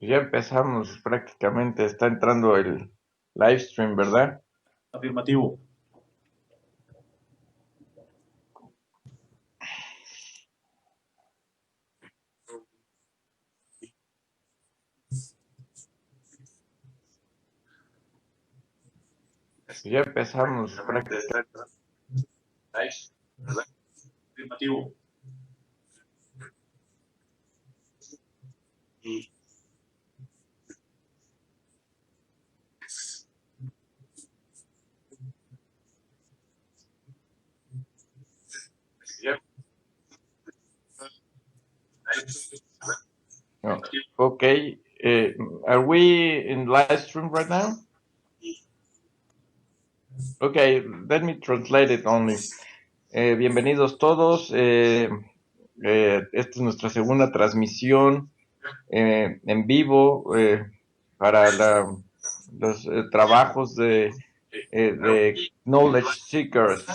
Ya empezamos prácticamente, está entrando el live stream, ¿verdad? Afirmativo. Ya empezamos prácticamente. ¿Verdad? Afirmativo. No. Okay, are we in live stream right now? Okay, let me translate it only. Bienvenidos todos. Esta es nuestra segunda transmisión en vivo para los trabajos de Knowledge Seekers.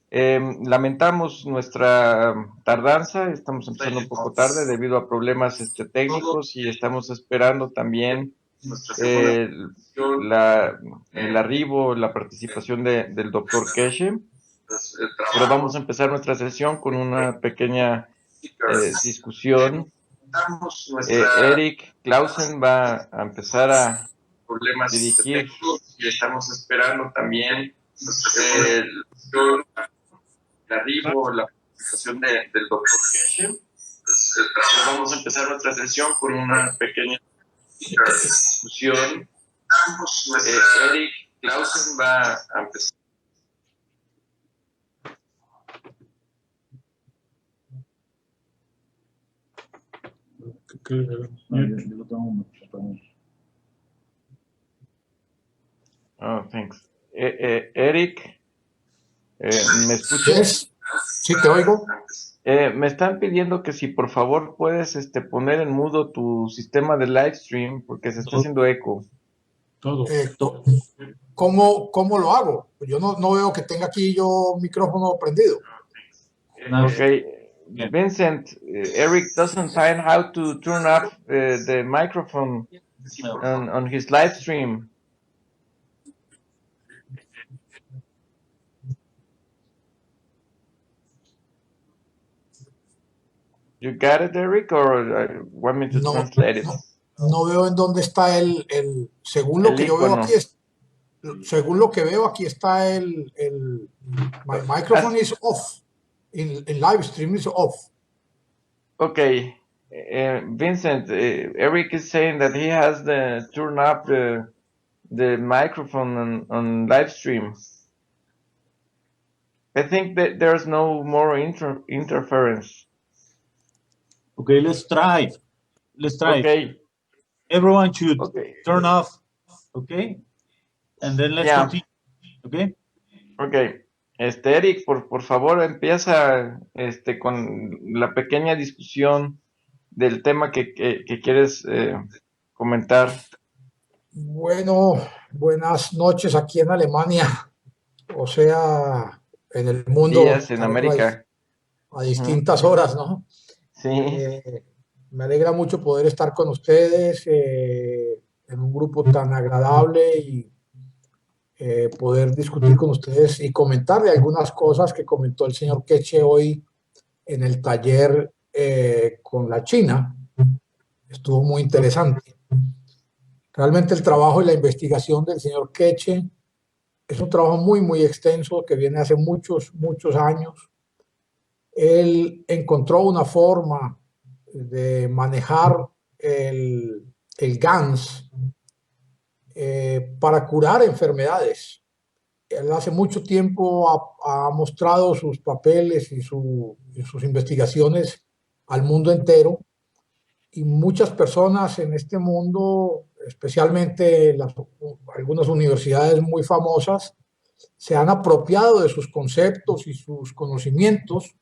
Lamentamos nuestra tardanza, estamos empezando un poco tarde debido a problemas técnicos y estamos esperando también el arribo, la participación del doctor KESHE. Pero vamos a empezar nuestra sesión con una pequeña discusión. Eric Clausen va a empezar a dirigir y estamos esperando también el arribo, la participación del doctor KESHE. Vamos a empezar nuestra sesión con una pequeña discusión. Eric Clausen va a empezar. Oh, thanks. Eric, ¿me escuchas? Sí, te oigo. Me están pidiendo que si por favor puedes poner en mudo tu sistema de live stream porque se está haciendo eco. ¿Cómo lo hago? Yo no veo que tenga aquí yo micrófono prendido. Okay, Vincent, Eric doesn't find how to turn off the microphone on his live stream. You got it, Eric, or want me to translate it? No veo en dónde está según lo que yo veo aquí, según lo que veo aquí está my microphone is off. In live stream is off. Okay, Vincent, Eric is saying that he has to turn up the microphone on live stream. I think that there's no more interference. Okay, let's try. Okay. Everyone should turn off. Okay, and then let's continue. Okay. Okay. Eric, por favor, empieza con la pequeña discusión del tema que quieres comentar. Bueno, buenas noches aquí en Alemania, o sea, en el mundo. Días en América. A distintas horas, ¿no? Sí. Me alegra mucho poder estar con ustedes en un grupo tan agradable y poder discutir con ustedes y comentarle algunas cosas que comentó el señor KESHE hoy en el taller con la China. Estuvo muy interesante. Realmente el trabajo y la investigación del señor KESHE es un trabajo muy extenso que viene hace muchos años. Él encontró una forma de manejar el Gans para curar enfermedades. Él hace mucho tiempo ha mostrado sus papeles y sus investigaciones al mundo entero, y muchas personas en este mundo, especialmente algunas universidades muy famosas, se han apropiado de sus conceptos y sus conocimientos,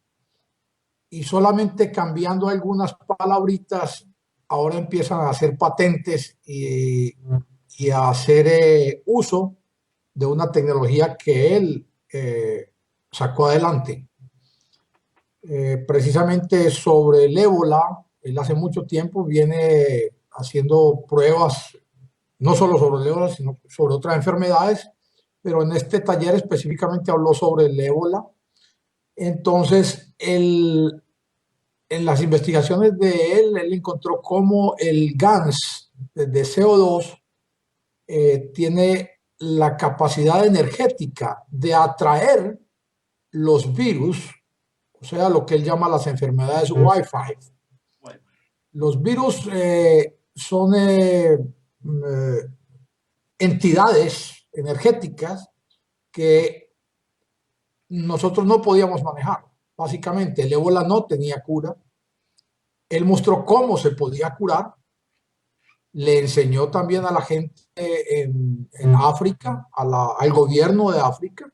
y solamente cambiando algunas palabritas ahora empiezan a hacer patentes y a hacer uso de una tecnología que él sacó adelante. Precisamente sobre el ébola, él hace mucho tiempo viene haciendo pruebas, no solo sobre el ébola, sino sobre otras enfermedades, pero en este taller específicamente habló sobre el ébola. Entonces, en las investigaciones de él encontró cómo el Gans de CO2 tiene la capacidad energética de atraer los virus, o sea, lo que él llama las enfermedades Wi-Fi. Los virus son entidades energéticas que nosotros no podíamos manejar. Básicamente, el ébola no tenía cura. Él mostró cómo se podía curar. Le enseñó también a la gente en África, al gobierno de África.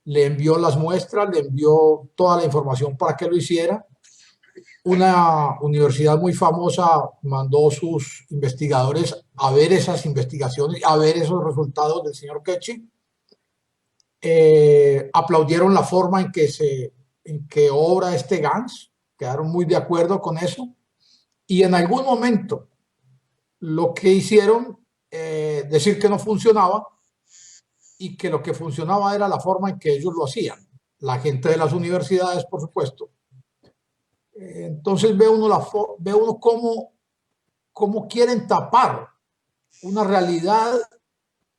Le envió las muestras, le envió toda la información para que lo hiciera. Una universidad muy famosa mandó sus investigadores a ver esas investigaciones, a ver esos resultados del señor KESHE. Aplaudieron la forma en que obra este Gans, quedaron muy de acuerdo con eso. Y en algún momento lo que hicieron, decir que no funcionaba y que lo que funcionaba era la forma en que ellos lo hacían. La gente de las universidades, por supuesto. Entonces ve uno cómo quieren tapar una realidad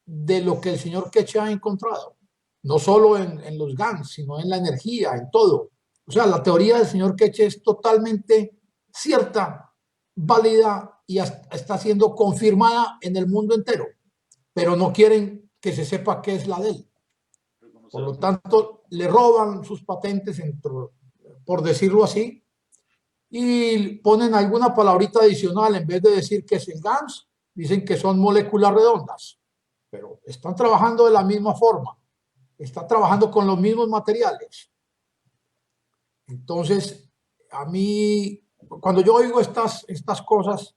de lo que el señor KESHE ha encontrado. No solo en los GANs, sino en la energía, en todo. O sea, la teoría del señor KESHE es totalmente cierta, válida y está siendo confirmada en el mundo entero, pero no quieren que se sepa qué es la de él. Por lo tanto, le roban sus patentes, por decirlo así, y ponen alguna palabrita adicional. En vez de decir que es el Gans, dicen que son moléculas redondas, pero están trabajando de la misma forma, están trabajando con los mismos materiales. Entonces, a mí, cuando yo oigo estas cosas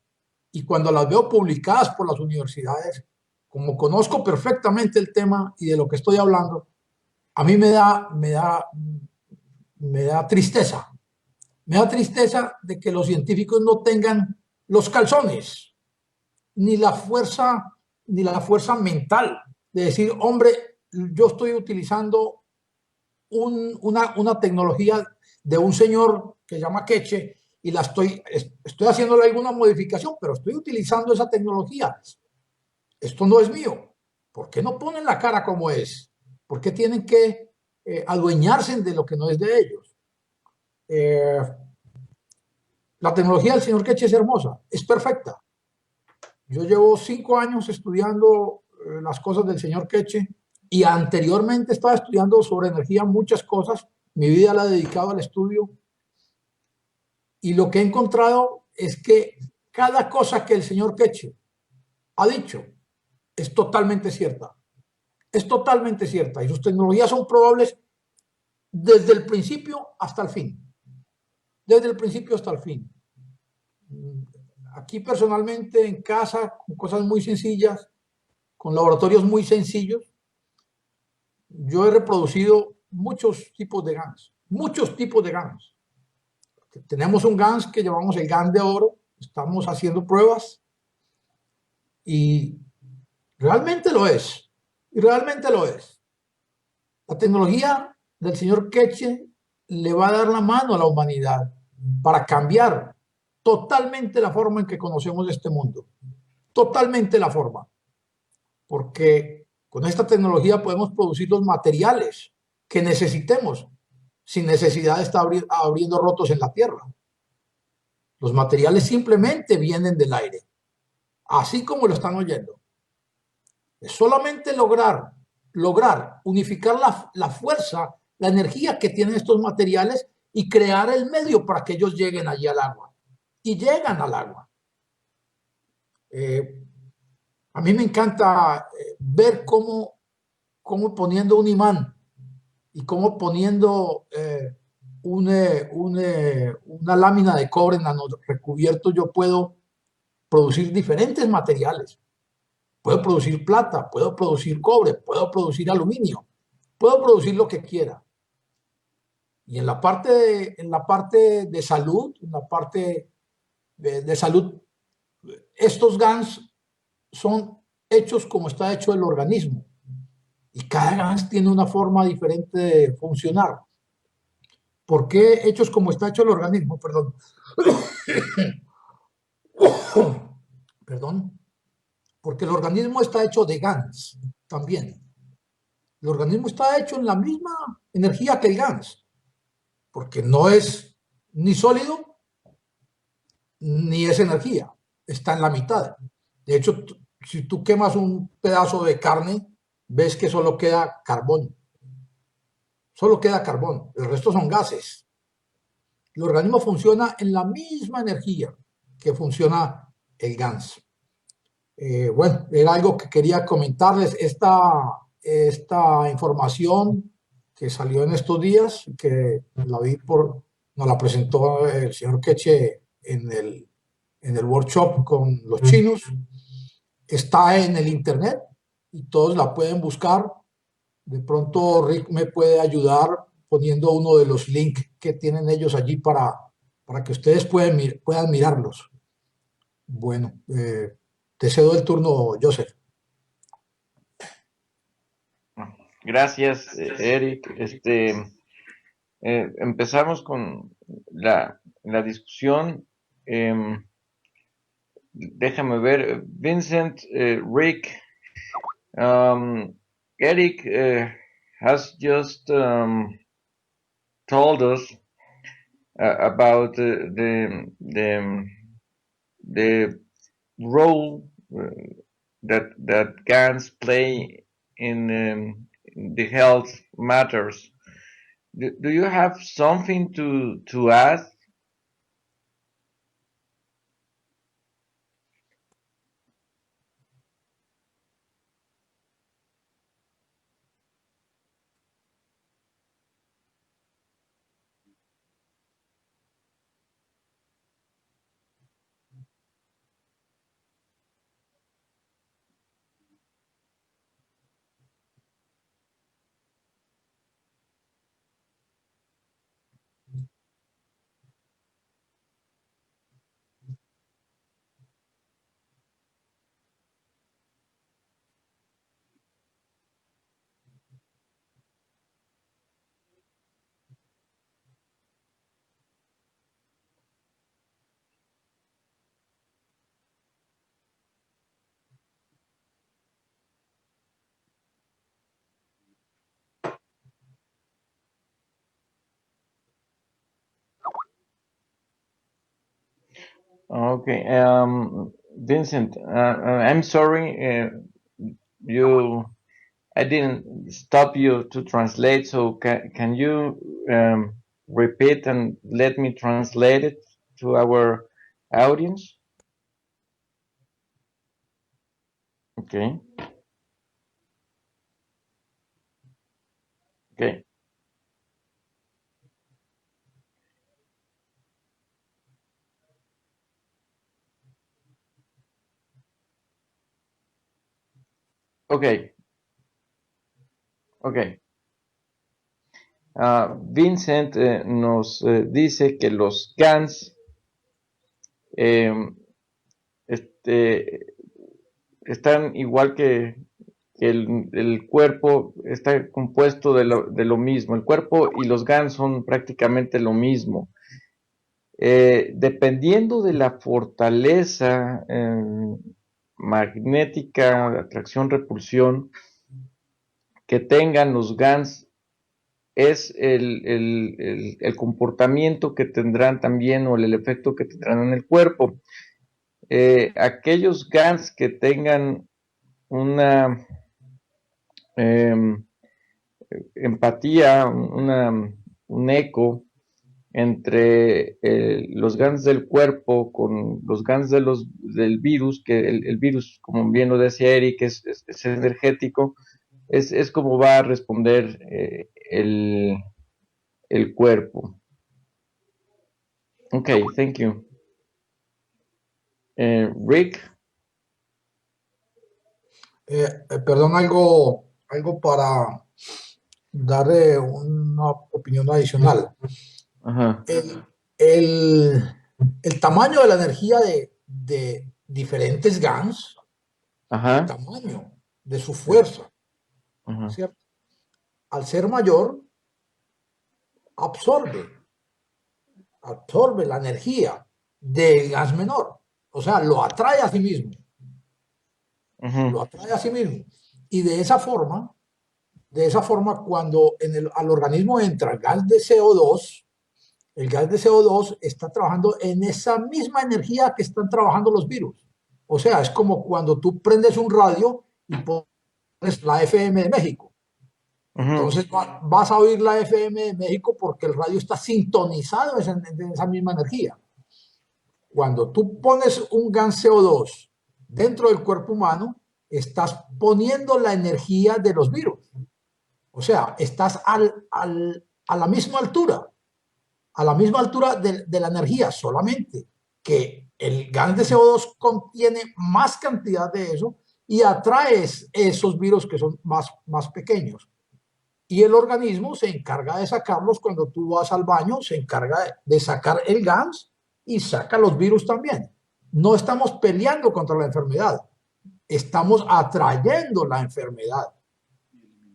y cuando las veo publicadas por las universidades, como conozco perfectamente el tema y de lo que estoy hablando, a mí me da tristeza. Me da tristeza de que los científicos no tengan los calzones, ni la fuerza mental de decir, hombre, yo estoy utilizando una tecnología de un señor que se llama KESHE y estoy haciéndole alguna modificación, pero estoy utilizando esa tecnología. Esto no es mío. ¿Por qué no ponen la cara como es? ¿Por qué tienen que adueñarse de lo que no es de ellos? La tecnología del señor KESHE es hermosa, es perfecta. Yo llevo 5 años estudiando las cosas del señor KESHE y anteriormente estaba estudiando sobre energía muchas cosas. Mi vida la he dedicado al estudio y lo que he encontrado es que cada cosa que el señor KESHE ha dicho es totalmente cierta. Es totalmente cierta y sus tecnologías son probables desde el principio hasta el fin. Desde el principio hasta el fin. Aquí personalmente en casa, con cosas muy sencillas, con laboratorios muy sencillos, yo he reproducido muchos tipos de GANs, muchos tipos de GANs. Tenemos un GANs que llamamos el GAN de oro, estamos haciendo pruebas y realmente lo es, y realmente lo es. La tecnología del señor KESHE le va a dar la mano a la humanidad para cambiar totalmente la forma en que conocemos este mundo, totalmente la forma, porque con esta tecnología podemos producir los materiales que necesitemos sin necesidad de estar abriendo rotos en la tierra. Los materiales simplemente vienen del aire, así como lo están oyendo. Es solamente lograr unificar la fuerza, la energía que tienen estos materiales y crear el medio para que ellos lleguen allí al agua. Y llegan al agua. A mí me encanta ver cómo poniendo un imán y cómo poniendo una lámina de cobre nano recubierto yo puedo producir diferentes materiales. Puedo producir plata, puedo producir cobre, puedo producir aluminio, puedo producir lo que quiera. Y en la parte de salud, en la parte de salud estos GANs son hechos como está hecho el organismo. Y cada GANs tiene una forma diferente de funcionar. ¿Por qué hechos como está hecho el organismo? Perdón. Perdón. Porque el organismo está hecho de GANs también. El organismo está hecho en la misma energía que el GANs, porque no es ni sólido ni es energía, está en la mitad. De hecho, si tú quemas un pedazo de carne, ves que solo queda carbón. Solo queda carbón, el resto son gases. El organismo funciona en la misma energía que funciona el GANS. Bueno, era algo que quería comentarles. Esta información que salió en estos días, que la vi nos la presentó el señor KESHE en el workshop con los chinos, está en el internet y todos la pueden buscar. De pronto Rick me puede ayudar poniendo uno de los links que tienen ellos allí para que ustedes puedan mirarlos. Bueno, te cedo el turno, Joseph. Gracias, Eric. Empezamos con la discusión. Déjame ver. Vincent, Rick, Eric has just told us about the role that GANs play in the health matters. Do you have something to add? Okay, Vincent, I'm sorry, I didn't stop you to translate, so can you repeat and let me translate it to our audience? Okay. Okay. Okay. Okay. Vincent nos dice que los GANs están igual que el cuerpo, está compuesto de lo mismo. El cuerpo y los GANs son prácticamente lo mismo. Dependiendo de la fortaleza magnética, atracción-repulsión que tengan los GANs, es el comportamiento que tendrán también o el efecto que tendrán en el cuerpo. Aquellos GANs que tengan una empatía, un eco entre los GANs del cuerpo con los GANs del virus, que el virus, como bien lo decía Eric, es energético, es como va a responder el cuerpo. Okay, thank you. Rick. Perdón, algo para darle una opinión adicional. Ajá. El tamaño de la energía diferentes GANs Ajá. de tamaño, de su fuerza, ¿cierto? Al ser mayor, absorbe la energía del gas menor. O sea, lo atrae a sí mismo. Lo atrae a sí mismo. Y de esa forma, cuando al organismo entra el gas de CO2, el gas de CO2 está trabajando en esa misma energía que están trabajando los virus. O sea, es como cuando tú prendes un radio y pones la FM de México. Entonces vas a oír la FM de México porque el radio está sintonizado en esa misma energía. Cuando tú pones un gas CO2 dentro del cuerpo humano, estás poniendo la energía de los virus. O sea, estás a la misma altura de la energía, solamente que el gas de CO2 contiene más cantidad de eso y atrae esos virus que son más pequeños. Y el organismo se encarga de sacarlos cuando tú vas al baño, se encarga de sacar el gas y saca los virus también. No estamos peleando contra la enfermedad, estamos atrayendo la enfermedad.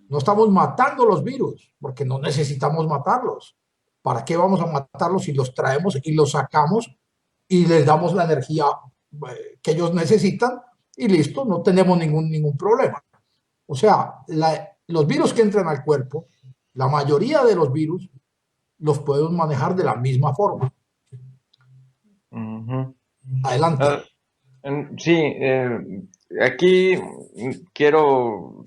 No estamos matando los virus, porque no necesitamos matarlos. ¿Para qué vamos a matarlos si los traemos y los sacamos y les damos la energía que ellos necesitan y listo, no tenemos ningún problema? O sea, los virus que entran al cuerpo, la mayoría de los virus los podemos manejar de la misma forma. Adelante. Sí, aquí quiero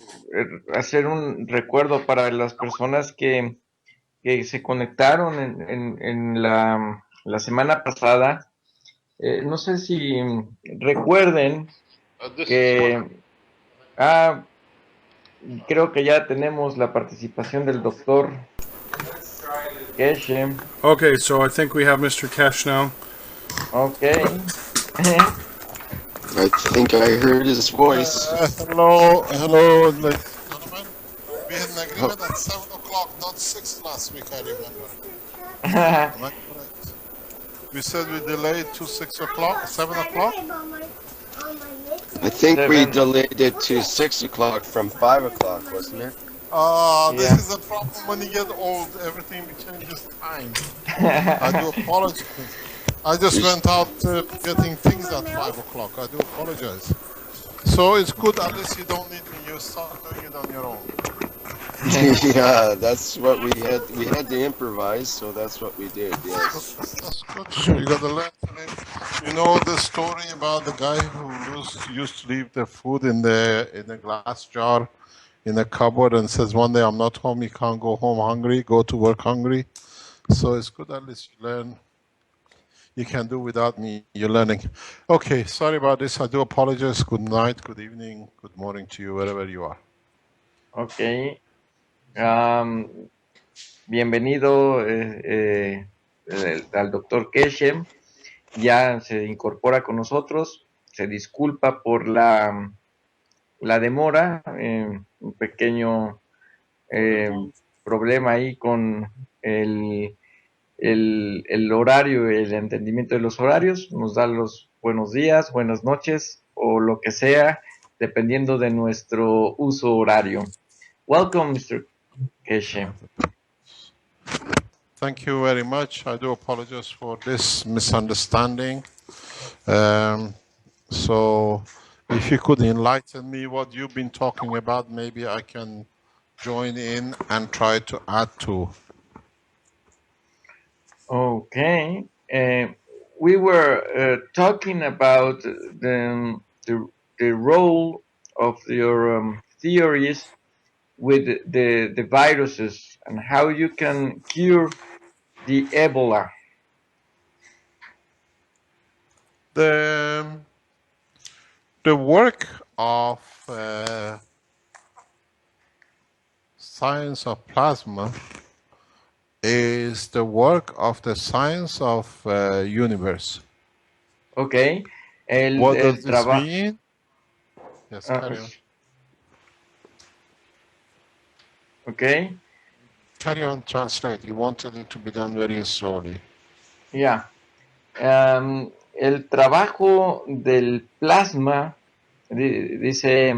hacer un recuerdo para las personas que se conectaron en la semana pasada. No sé si recuerden que creo que ya tenemos la participación del doctor KESHE. Okay, so I think we have Mr. KESHE now. Okay. I think I heard his voice. Hello, ladies and gentlemen. We had an agreement at 7 o'clock, not 6 last week, I remember. Am I correct? We said we delayed to 6 o'clock, 7 o'clock? I think we delayed it to 6 o'clock from 5 o'clock, wasn't it? This is a problem when you get old, everything changes time. I do apologize. I just went out getting things at 5 o'clock. I do apologize. So it's good, at least you don't need me. You start doing it on your own. Yeah, that's what we had. We had to improvise, so that's what we did, yes. That's good. You got to learn from it. You know the story about the guy who used to leave the food in a glass jar in a cupboard and says, one day I'm not home, you can't go home hungry, go to work hungry. So it's good, at least you learn. You can do without me, you're learning. Okay, sorry about this, I do apologize. Good night, good evening, good morning to you, wherever you are. Okay. Bienvenido al doctor KESHE. Ya se incorpora con nosotros. Se disculpa por la demora. Un pequeño problema ahí con el horario, el entendimiento de los horarios. Nos da los buenos días, buenas noches o lo que sea, dependiendo de nuestro uso horario. Welcome, Mr. KESHE. Thank you very much. I do apologize for this misunderstanding. So if you could enlighten me what you've been talking about, maybe I can join in and try to add to. Okay. We were talking about the role of your theories with the viruses and how you can cure the Ebola. The work of science of plasma is the work of the science of universe. Okay. What does this mean? Yes, carry on. Okay. Carry on, translate. You wanted it to be done very slowly. Yeah. el trabajo del plasma, dice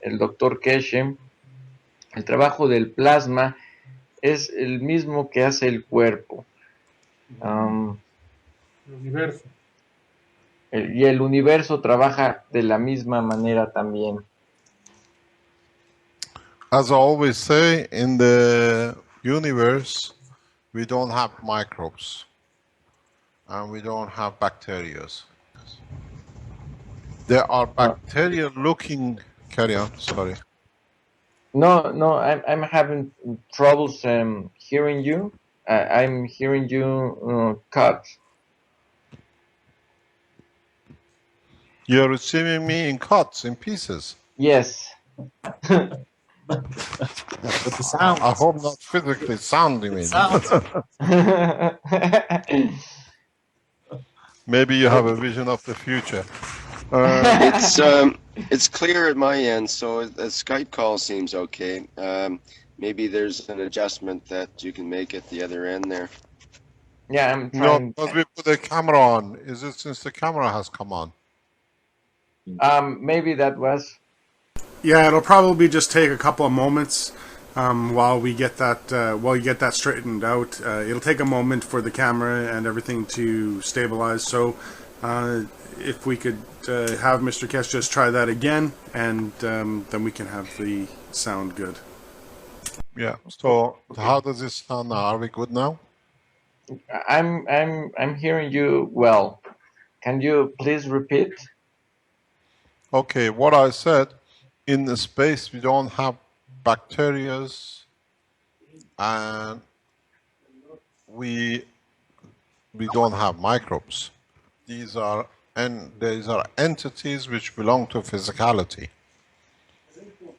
el doctor KESHE, el trabajo del plasma es el mismo que hace el cuerpo. El universo. Y el universo trabaja de la misma manera también. As I always say, in the universe, we don't have microbes and we don't have bacteria. There are bacteria looking, carry on, sorry. No, I'm having troubles hearing you. I'm hearing you cut. You're receiving me in cuts, in pieces. Yes. But the sound. I hope not physically sounding me. Maybe you have a vision of the future. It's clear at my end, so the Skype call seems okay. Maybe there's an adjustment that you can make at the other end there. Yeah, I'm trying. No, because we put the camera on. Is it since the camera has come on? Maybe that was. Yeah, it'll probably just take a couple of moments while we get that while you get that straightened out. It'll take a moment for the camera and everything to stabilize. So if we could have Mr. Keshe just try that again, and then we can have the sound good. Yeah. So how does this sound now? Are we good now? I'm hearing you well. Can you please repeat? Okay, what I said, in the space we don't have bacteria and we don't have microbes. These are entities which belong to physicality.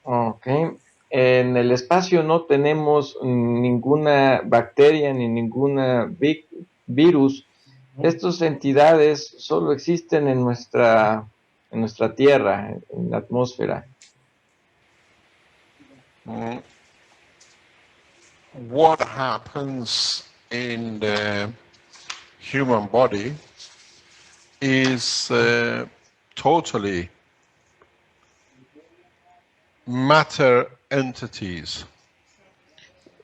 Okay. En el espacio no tenemos ninguna bacteria ni ninguna virus. Estas entidades solo existen en nuestra Tierra, en la atmósfera. What happens in the human body is totally matter entities.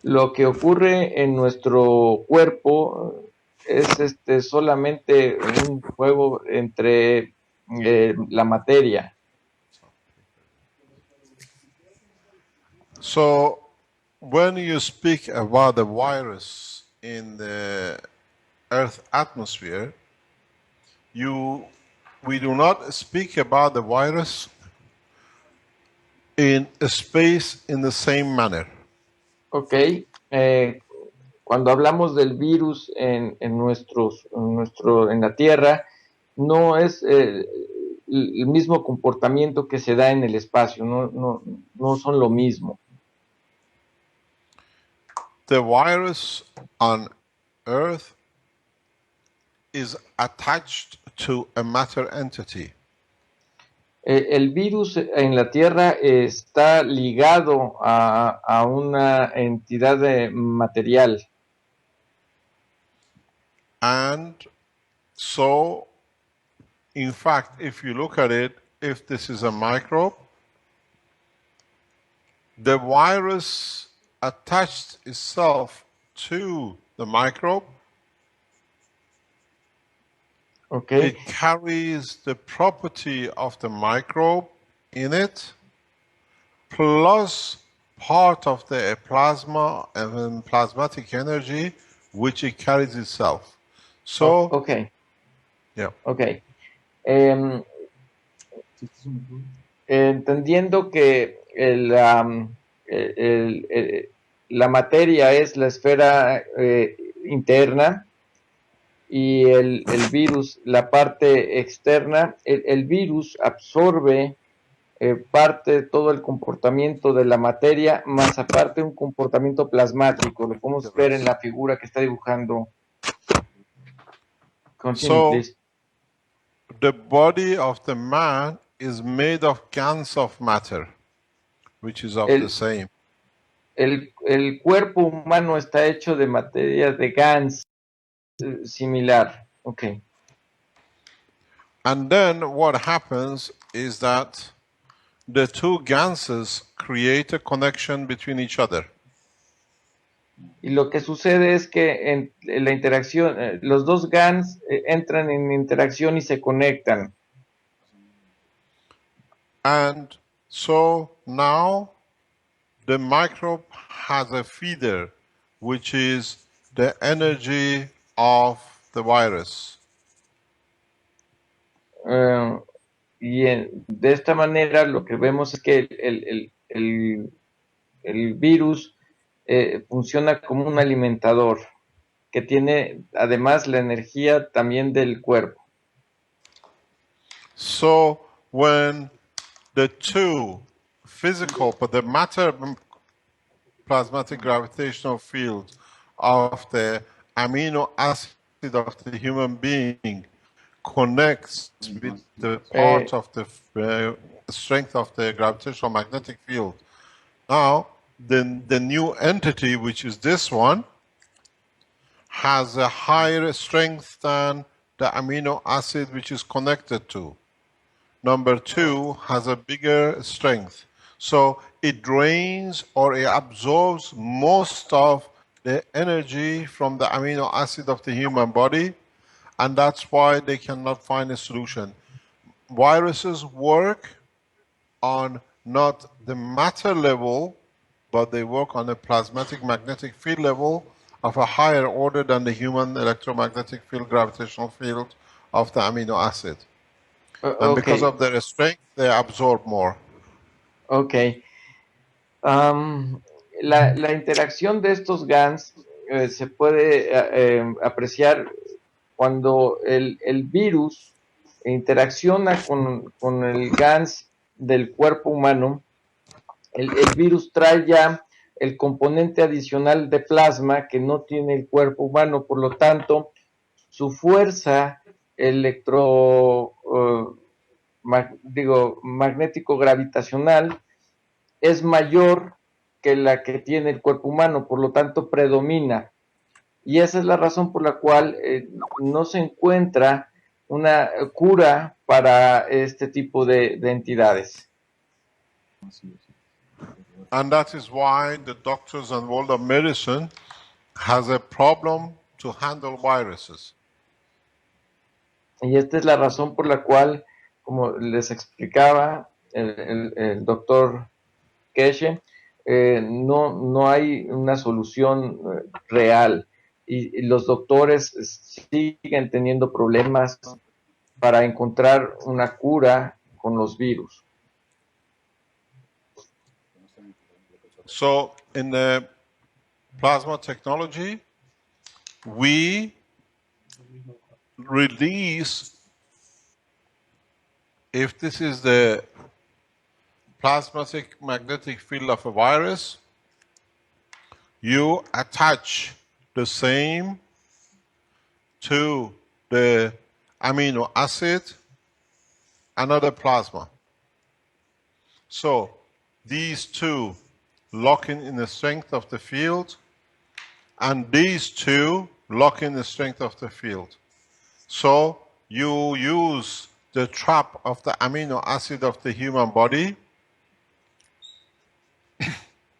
Lo que ocurre en nuestro cuerpo es solamente un juego entre la materia. So when you speak about the virus in the Earth atmosphere, we do not speak about the virus in space in the same manner. Okay. Cuando hablamos del virus en la Tierra, no es el mismo comportamiento que se da en el espacio, no son lo mismo. The virus on Earth is attached to a matter entity. El virus en la Tierra está ligado a una entidad material. And so, in fact, if you look at it, if this is a microbe, the virus attached itself to the microbe. Okay. It carries the property of the microbe in it, plus part of the plasma and plasmatic energy, which it carries itself. So, okay. Yeah. Okay. Entendiendo que la materia es la esfera interna y el virus la parte externa, el virus absorbe parte de todo el comportamiento de la materia, más aparte un comportamiento plasmático. Lo podemos ver en la figura que está dibujando. Continue, please. The body of the man is made of Gans of matter, which is of the same. El cuerpo humano está hecho de materia de Gans similar. Okay. And then what happens is that the two ganses create a connection between each other. Y lo que sucede es que en la interacción, los dos GANs entran en interacción y se conectan. And so now the microbe has a feeder, which is the energy of the virus. De esta manera lo que vemos es que el virus funciona como un alimentador que tiene además la energía también del cuerpo. So when the two physical, but the matter plasmatic gravitational field of the amino acid of the human being connects with the part of the strength of the gravitational magnetic field. Now, the new entity, which is this one, has a higher strength than the amino acid which is connected to. Number two has a bigger strength. So it drains or it absorbs most of the energy from the amino acid of the human body, and that's why they cannot find a solution. Viruses work on not the matter level, but they work on a plasmatic magnetic field level of a higher order than the human electromagnetic field, gravitational field of the amino acid. And because of their strength, they absorb more. Ok. La interacción de estos GANs se puede apreciar cuando el virus interacciona con el GANs del cuerpo humano. El virus trae ya el componente adicional de plasma que no tiene el cuerpo humano, por lo tanto, su fuerza magnético-gravitacional es mayor que la que tiene el cuerpo humano, por lo tanto predomina. Y esa es la razón por la cual no se encuentra una cura para este tipo de entidades. And that is why the doctors and world of medicine has a problem to handle viruses. Y esta es la razón por la cual, como les explicaba el doctor KESHE, no hay una solución real y los doctores siguen teniendo problemas para encontrar una cura con los virus. So in the plasma technology, we release, if this is the plasmatic magnetic field of a virus, you attach the same to the amino acid, another plasma. So these two lock in the strength of the field, and these two lock in the strength of the field. So you use the trap of the amino acid of the human body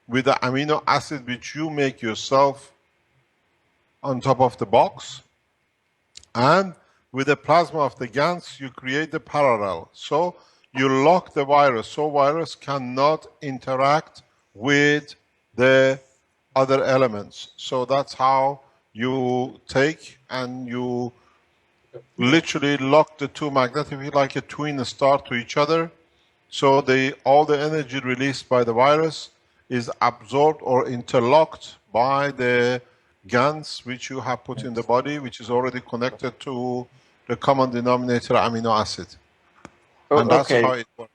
with the amino acid which you make yourself on top of the box, and with the plasma of the Gans you create the parallel. So you lock the virus, so virus cannot interact with the other elements. So that's how you take and you literally lock the two magnetically like a twin star to each other. So all the energy released by the virus is absorbed or interlocked by the GANs which you have put in the body, which is already connected to the common denominator amino acid. And that's how it works.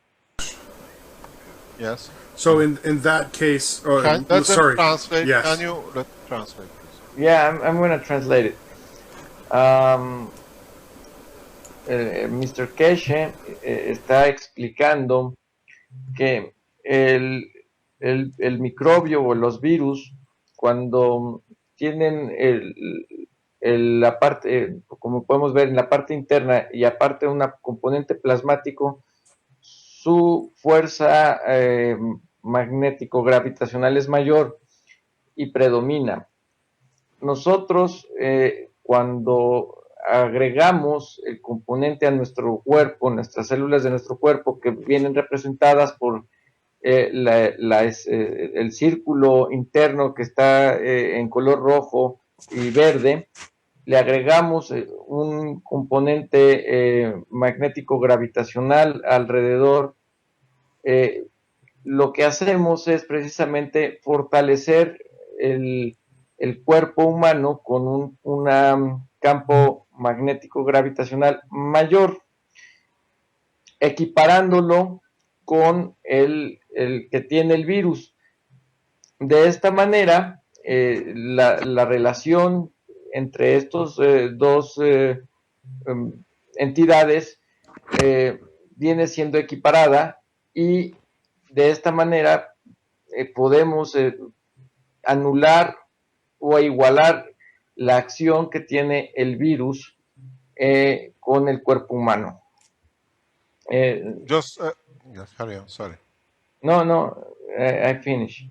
Yes? So in that case, sorry. Translate. Yes. Can you translate? Yeah, I'm going to translate it. Mr. KESHE está explicando que el microbio o los virus, cuando tienen la parte, como como podemos ver en la parte interna y aparte un componente plasmático, su fuerza magnético-gravitacional es mayor y predomina. Nosotros, cuando agregamos el componente a nuestro cuerpo, nuestras células de nuestro cuerpo, que vienen representadas por el círculo interno que está en color rojo y verde, le agregamos un componente magnético gravitacional alrededor. Lo que hacemos es precisamente fortalecer el cuerpo humano con un campo magnético gravitacional mayor, equiparándolo con el que tiene el virus. De esta manera, la relación entre estos dos entidades viene siendo equiparada y de esta manera podemos anular o igualar la acción que tiene el virus con el cuerpo humano. Yes, carry on, sorry. No, I finish.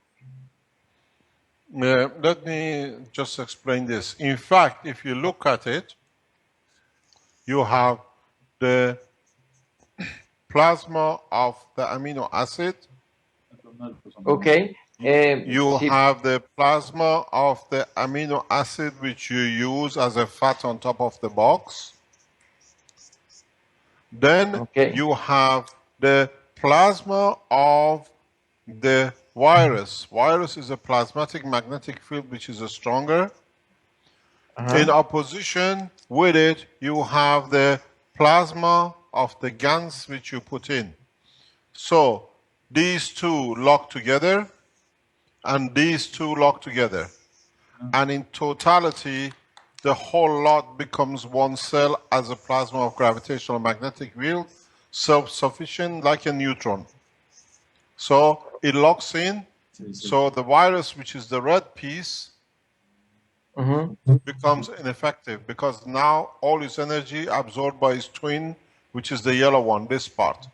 Let me just explain this. In fact, if you look at it, you have the plasma of the amino acid. Okay. You have the plasma of the amino acid which you use as a fat on top of the box. Then you have the plasma of the virus. Virus is a plasmatic magnetic field which is stronger. In opposition with it, you have the plasma of the Gans which you put in. So these two lock together and these two lock together. And in totality, the whole lot becomes one cell as a plasma of gravitational magnetic field, self-sufficient like a neutron. So it locks in. So the virus, which is the red piece, becomes ineffective because now all its energy absorbed by its twin, which is the yellow one, this part.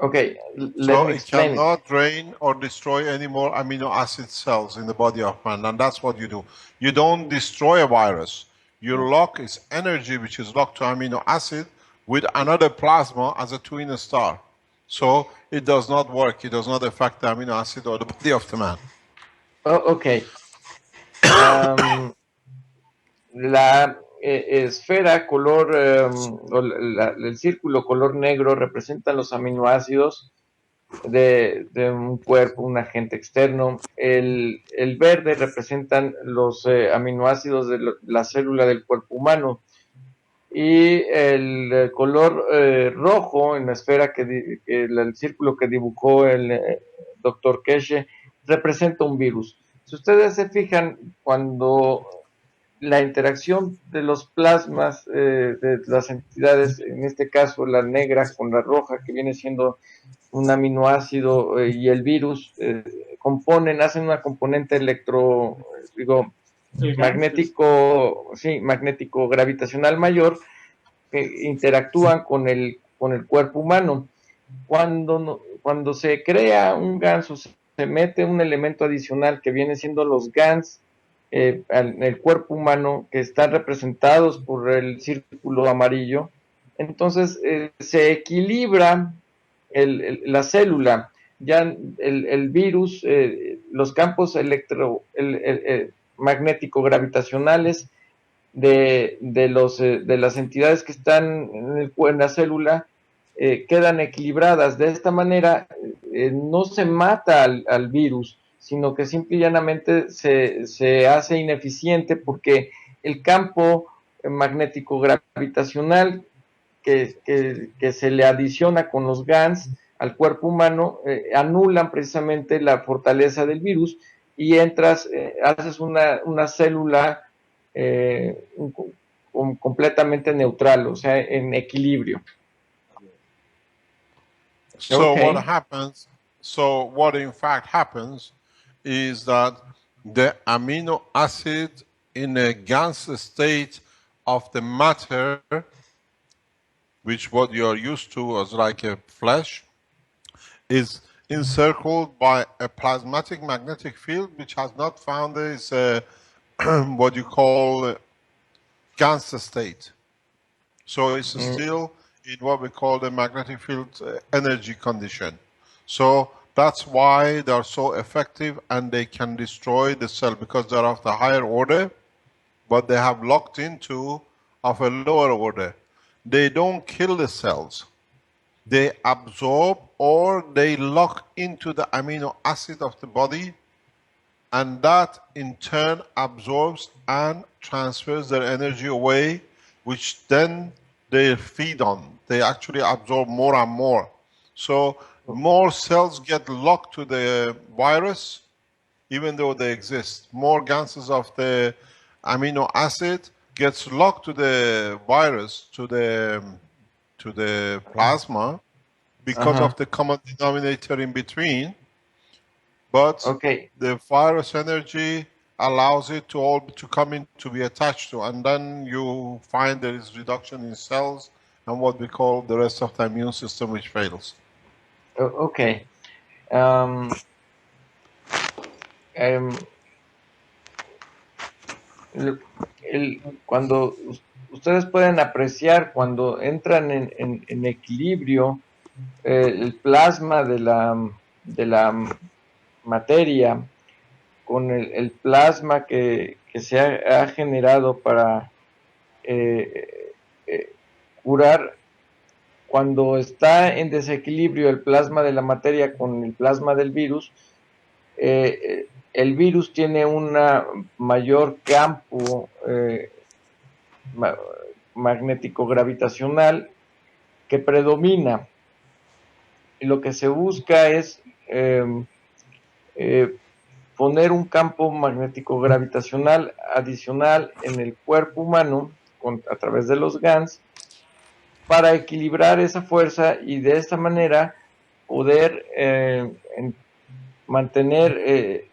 Okay, so it cannot drain or destroy any more amino acid cells in the body of man, and that's what you do. You don't destroy a virus. You lock its energy, which is locked to amino acid, with another plasma as a twin star. So it does not work. It does not affect the amino acid or the body of the man. Oh, okay. La esfera color, el círculo color negro representan los aminoácidos de un cuerpo, un agente externo. El verde representan los aminoácidos de la célula del cuerpo humano. Y el color rojo en la esfera, el círculo que dibujó el doctor KESHE, representa un virus. Si ustedes se fijan, cuando la interacción de los plasmas de las entidades, en este caso la negra con la roja, que viene siendo un aminoácido, y el virus, hacen una componente magnético gravitacional mayor, que interactúan con el cuerpo humano. Cuando se crea un ganso, se mete un elemento adicional que viene siendo los Gans en el cuerpo humano, que están representados por el círculo amarillo. Entonces se equilibra la célula. Ya el virus, los campos magnético-gravitacionales de las entidades que están en la célula quedan equilibradas. De esta manera no se mata al virus, sino que simple y llanamente se hace ineficiente, porque el campo magnético gravitacional que se le adiciona con los GANs al cuerpo humano anulan precisamente la fortaleza del virus, y haces una célula completamente neutral, o sea, en equilibrio. So what in fact happens is that the amino acid in a Gans state of the matter, which what you are used to as like a flesh, is encircled by a plasmatic magnetic field, which has not found this what you call Gans state. So it's still in what we call the magnetic field energy condition. So that's why they are so effective and they can destroy the cell, because they're of the higher order, but they have locked into of a lower order. They don't kill the cells. They absorb or they lock into the amino acid of the body, and that in turn absorbs and transfers their energy away, which then they feed on. They actually absorb more and more. So more cells get locked to the virus, even though they exist. More ganses of the amino acid gets locked to the virus, to the plasma, because of the common denominator in between. But the virus energy allows it to all to come in, to be attached to, and then you find there is reduction in cells and what we call the rest of the immune system, which fails. Okay. Cuando ustedes pueden apreciar, cuando entran en equilibrio el plasma de la materia con el plasma que se ha generado para curar, cuando está en desequilibrio el plasma de la materia con el plasma del virus, el virus tiene un mayor campo magnético-gravitacional que predomina. Y lo que se busca es poner un campo magnético-gravitacional adicional en el cuerpo humano a través de los Gans para equilibrar esa fuerza y de esta manera poder mantener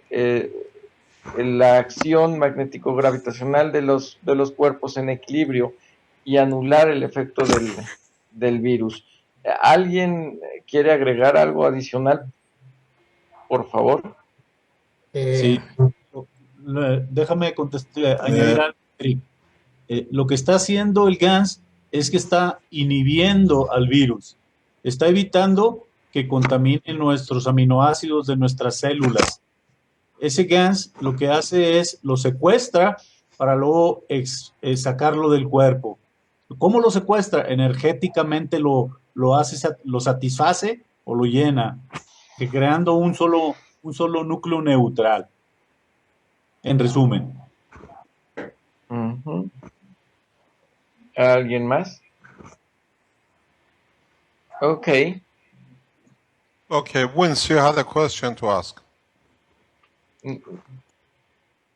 la acción magnético-gravitacional de los cuerpos en equilibrio y anular el efecto del virus. ¿Alguien quiere agregar algo adicional? Por favor. Sí, déjame añadir algo. Lo que está haciendo el Gans es que está inhibiendo al virus, está evitando que contamine nuestros aminoácidos de nuestras células. Ese Gans lo que hace es lo secuestra para luego sacarlo del cuerpo. ¿Cómo lo secuestra? Energéticamente lo satisface o lo llena, creando un solo núcleo neutral. En resumen. ¿Alguien más? Okay. Okay, Vince, you had a question to ask.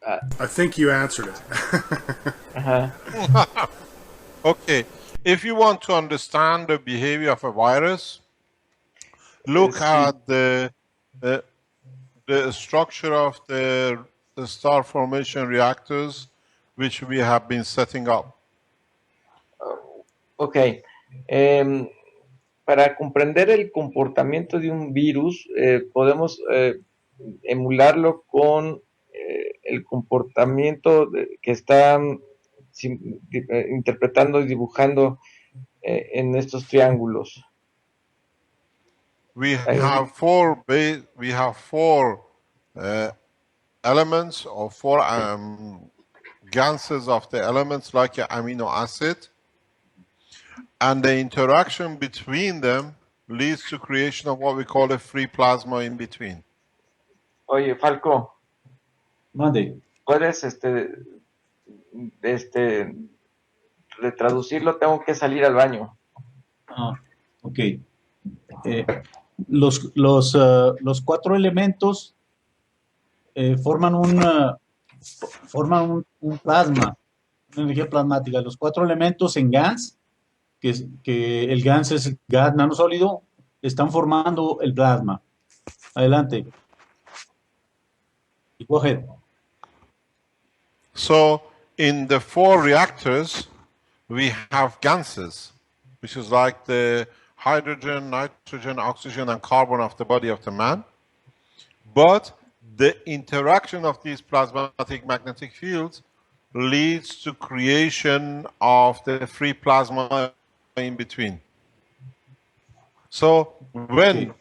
I think you answered it. Okay, if you want to understand the behavior of a virus, look at the structure of the star formation reactors which we have been setting up. Okay. Para comprender el comportamiento de un virus, podemos emularlo con el comportamiento que están interpretando y dibujando en estos triángulos. We have four elements or four ganses of the elements like an amino acid, and the interaction between them leads to creation of what we call a free plasma in between. Oye, Falco. Mande. ¿Puedes retraducirlo? Tengo que salir al baño. Ok. Los cuatro elementos forman un plasma, una energía plasmática. Los cuatro elementos en Gans, que el Gans es gas nanosólido, están formando el plasma. Adelante. Go ahead. So in the four reactors, we have Ganses, which is like the hydrogen, nitrogen, oxygen, and carbon of the body of the man. But the interaction of these plasmatic magnetic fields leads to creation of the free plasma in between. So when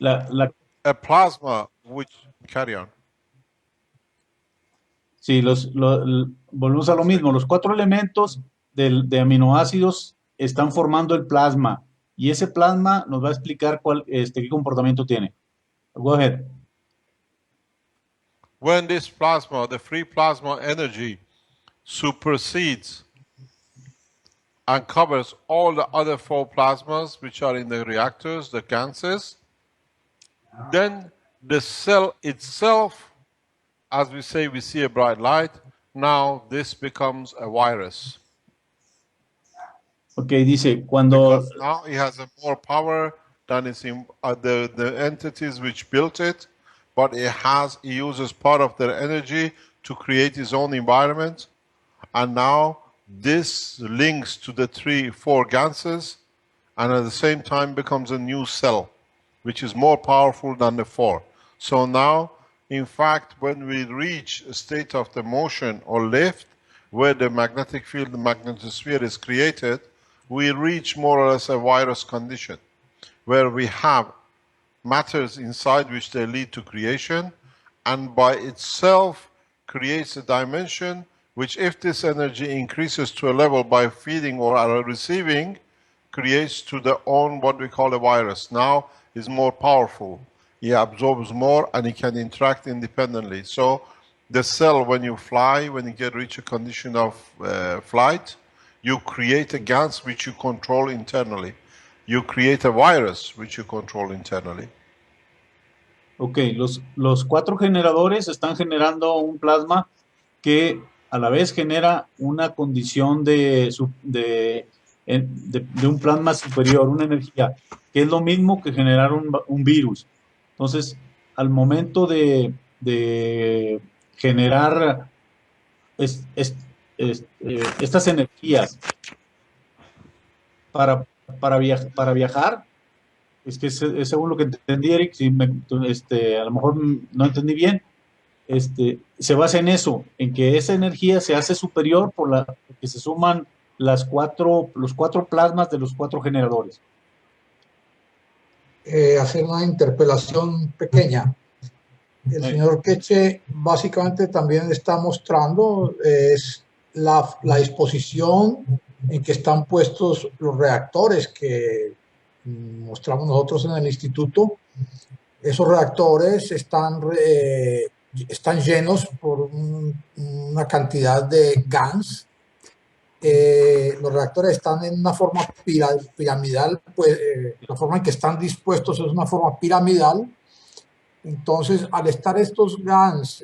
a plasma, which, carry on. Sí, volvemos a lo mismo. Los 4 elementos de aminoácidos están formando el plasma. Y ese plasma nos va a explicar qué comportamiento tiene. Go ahead. When this plasma, the free plasma energy, supersedes and covers all the other 4 plasmas which are in the reactors, the Ganses, then the cell itself, as we say, we see a bright light. Now this becomes a virus. Okay, dice, cuando... Because now it has a more power than it's in, the entities which built it, but it uses part of their energy to create its own environment. And now this links to the 4 Ganses, and at the same time becomes a new cell, which is more powerful than the 4. So now, in fact, when we reach a state of the motion or lift, where the magnetic field, the magnetosphere is created, we reach more or less a virus condition, where we have matters inside which they lead to creation, and by itself creates a dimension which, if this energy increases to a level by feeding or receiving, creates to the own what we call a virus. Now is more powerful. He absorbs more and he can interact independently. So the cell, when you fly, when you reach a condition of flight, you create a Gans which you control internally. You create a virus which you control internally. Ok, los 4 generadores están generando un plasma que a la vez genera una condición de un plasma superior, una energía, que es lo mismo que generar un virus. Entonces, al momento de generar estas energías para viajar, es que es según lo que entendí, Eric, si a lo mejor no entendí bien, se basa en eso, en que esa energía se hace superior porque se suman los 4 plasmas de los 4 generadores. Hacer una interpelación pequeña. El señor KESHE básicamente también está mostrando es la disposición en que están puestos los reactores que mostramos nosotros en el instituto. Esos reactores están llenos por una cantidad de Gans. Los reactores están en una forma piramidal, pues la forma en que están dispuestos es una forma piramidal. Entonces, al estar estos Gans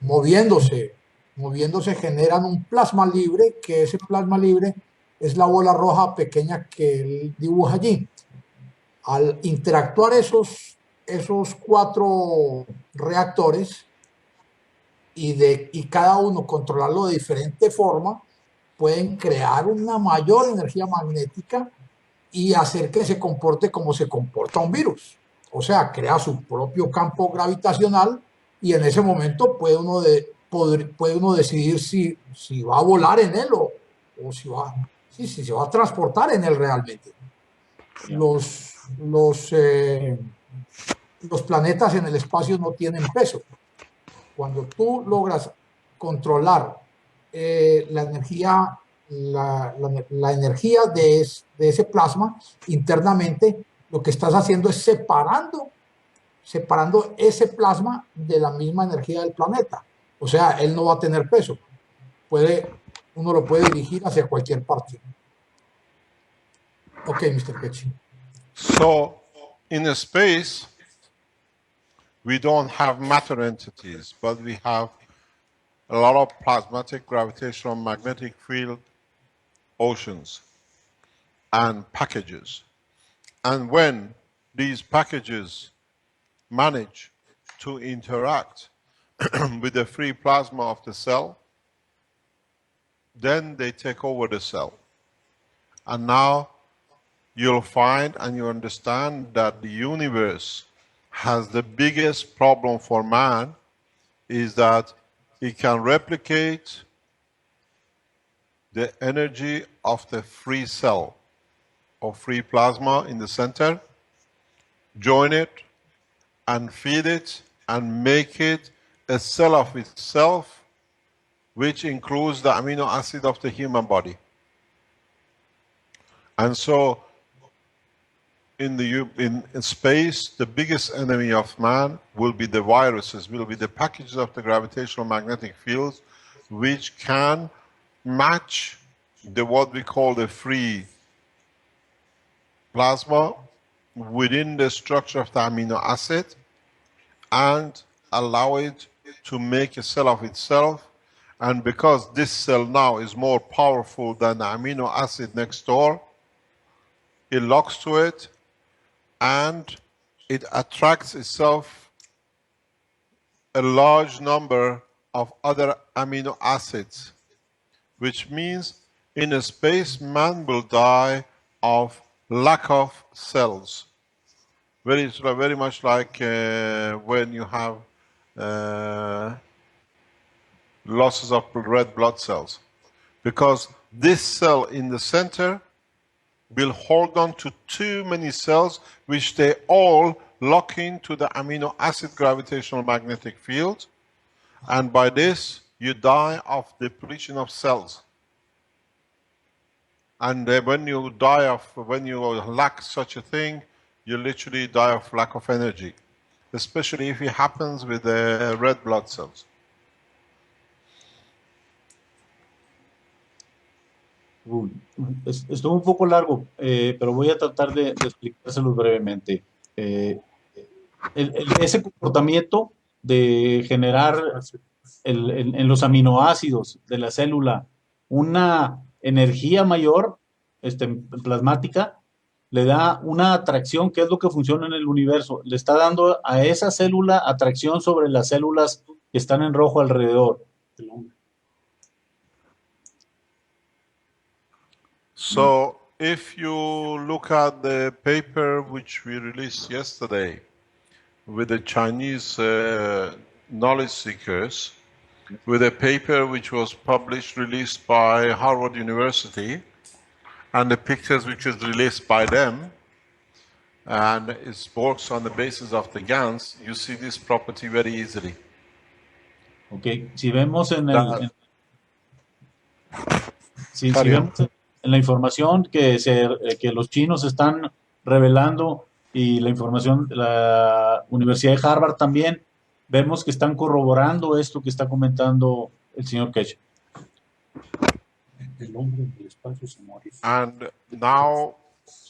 moviéndose, generan un plasma libre, que ese plasma libre es la bola roja pequeña que él dibuja allí. Al interactuar esos 4 reactores y cada uno controlarlo de diferente forma, pueden crear una mayor energía magnética y hacer que se comporte como se comporta un virus. O sea, crea su propio campo gravitacional y en ese momento puede uno decidir si va a volar en él o si se va a transportar en él realmente. Los planetas en el espacio no tienen peso. Cuando tú logras controlar la energía de ese plasma internamente, lo que estás haciendo es separando ese plasma de la misma energía del planeta. O sea, él no va a tener peso. Uno lo puede dirigir hacia cualquier parte. Okay, Mr. KESHE. So, in a space, we don't have matter entities, but we have a lot of plasmatic, gravitational, magnetic field oceans and packages. And when these packages manage to interact with the free plasma of the cell, then they take over the cell. And now you'll find and you understand that the universe has the biggest problem for man is that it can replicate the energy of the free cell or free plasma in the center, join it and feed it and make it a cell of itself, which includes the amino acid of the human body. And so in space, the biggest enemy of man will be the viruses, will be the packages of the gravitational magnetic fields, which can match the what we call the free plasma within the structure of the amino acid and allow it to make a cell of itself. And because this cell now is more powerful than the amino acid next door, it locks to it and it attracts itself a large number of other amino acids, which means in a space man will die of lack of cells. Very much like when you have losses of red blood cells. Because this cell in the center will hold on to too many cells, which they all lock into the amino acid gravitational magnetic field. And by this, you die of depletion of cells. And when you die of, when you lack such a thing, you literally die of lack of energy, especially if it happens with the red blood cells. Estuvo un poco largo, pero voy a tratar de explicárselo brevemente. Ese comportamiento de generar en los aminoácidos de la célula una energía mayor plasmática, le da una atracción, que es lo que funciona en el universo. Le está dando a esa célula atracción sobre las células que están en rojo alrededor. So, if you look at the paper which we released yesterday with the Chinese knowledge seekers, with a paper which was published, released by Harvard University, and the pictures which is released by them, and it works on the basis of the Gans, you see this property very easily. Okay, si vemos en el... Si vemos en la información que los chinos están revelando y la información de la Universidad de Harvard también, vemos que están corroborando esto que está comentando el señor KESHE. And now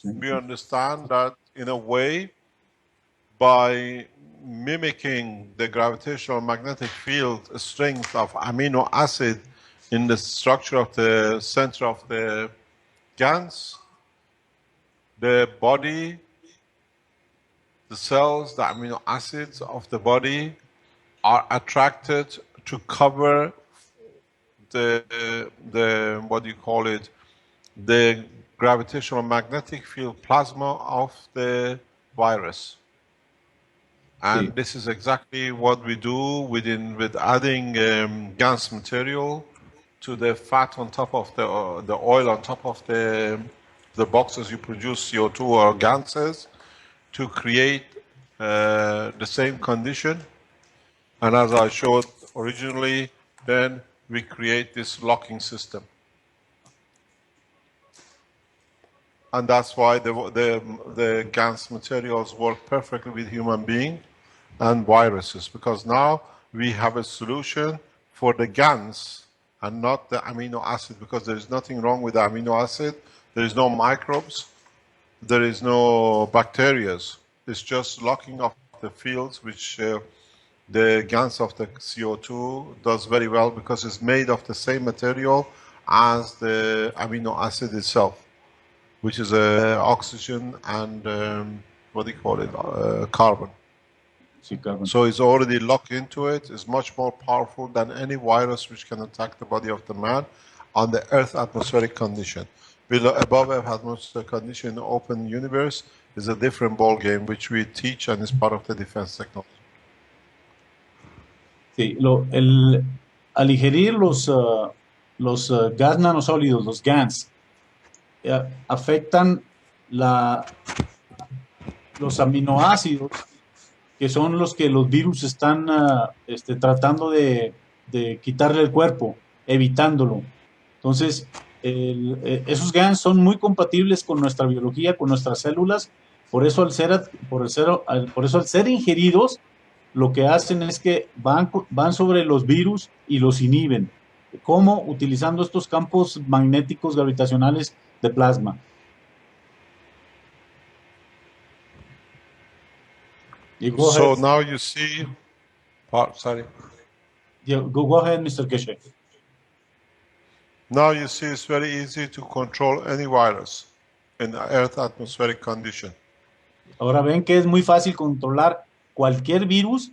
we understand that in a way, by mimicking the gravitational magnetic field strength of amino acid in the structure of the center of the Gans, the body, the cells, the amino acids of the body are attracted to cover the what do you call it, the gravitational magnetic field plasma of the virus. And this is exactly what we do with adding Gans material to the fat on top of the oil on top of the boxes you produce CO2 or Ganses to create the same condition. And as I showed originally, then we create this locking system. And that's why the Gans materials work perfectly with human beings and viruses, because now we have a solution for the Gans and not the amino acid, because there is nothing wrong with the amino acid. There is no microbes. There is no bacteria. It's just locking of the fields, which the Gans of the CO2 does very well because it's made of the same material as the amino acid itself, which is oxygen and what do you call it, carbon. So it's already locked into it. It's much more powerful than any virus which can attack the body of the man. on the Earth atmospheric condition. Below, above Earth atmospheric condition in the open universe is a different ball game, which we teach and is part of the defense technology. Sí, al ingerir los gas nanosólidos, los GANs, afectan los aminoácidos, que son los que los virus están tratando de quitarle al cuerpo, evitándolo. Entonces, esos GANs son muy compatibles con nuestra biología, con nuestras células. Por eso, al ser ingeridos, lo que hacen es que van sobre los virus y los inhiben. ¿Cómo? Utilizando estos campos magnéticos gravitacionales de plasma. So now you see, sorry. Yeah, go ahead, Mr. KESHE. Now you see it's very easy to control any virus in the Earth atmospheric condition. Ahora ven que es muy fácil controlar cualquier virus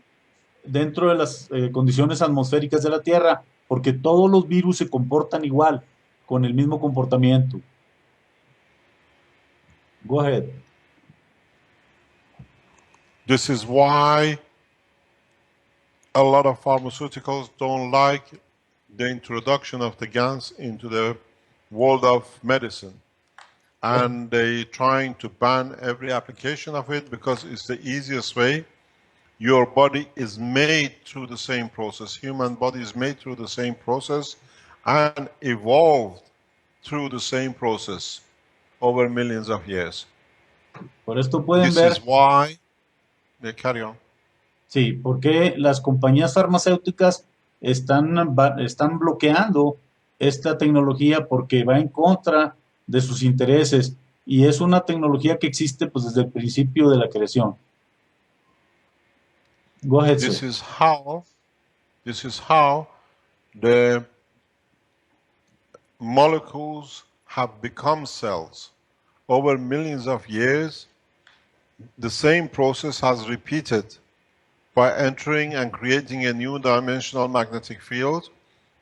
dentro de las condiciones atmosféricas de la Tierra, porque todos los virus se comportan igual, con el mismo comportamiento. Go ahead. This is why a lot of pharmaceuticals don't like the introduction of the GANs into the world of medicine. And they trying to ban every application of it because it's the easiest way. Your body is made through the same process. Human body is made through the same process and evolved through the same process over millions of years. Por esto pueden This ver. is why they carry on. Sí, porque las compañías farmacéuticas están bloqueando esta tecnología porque va en contra de sus intereses y es una tecnología que existe pues desde el principio de la creación. Go ahead, sir. This is how the molecules have become cells. Over millions of years, the same process has repeated by entering and creating a new dimensional magnetic field.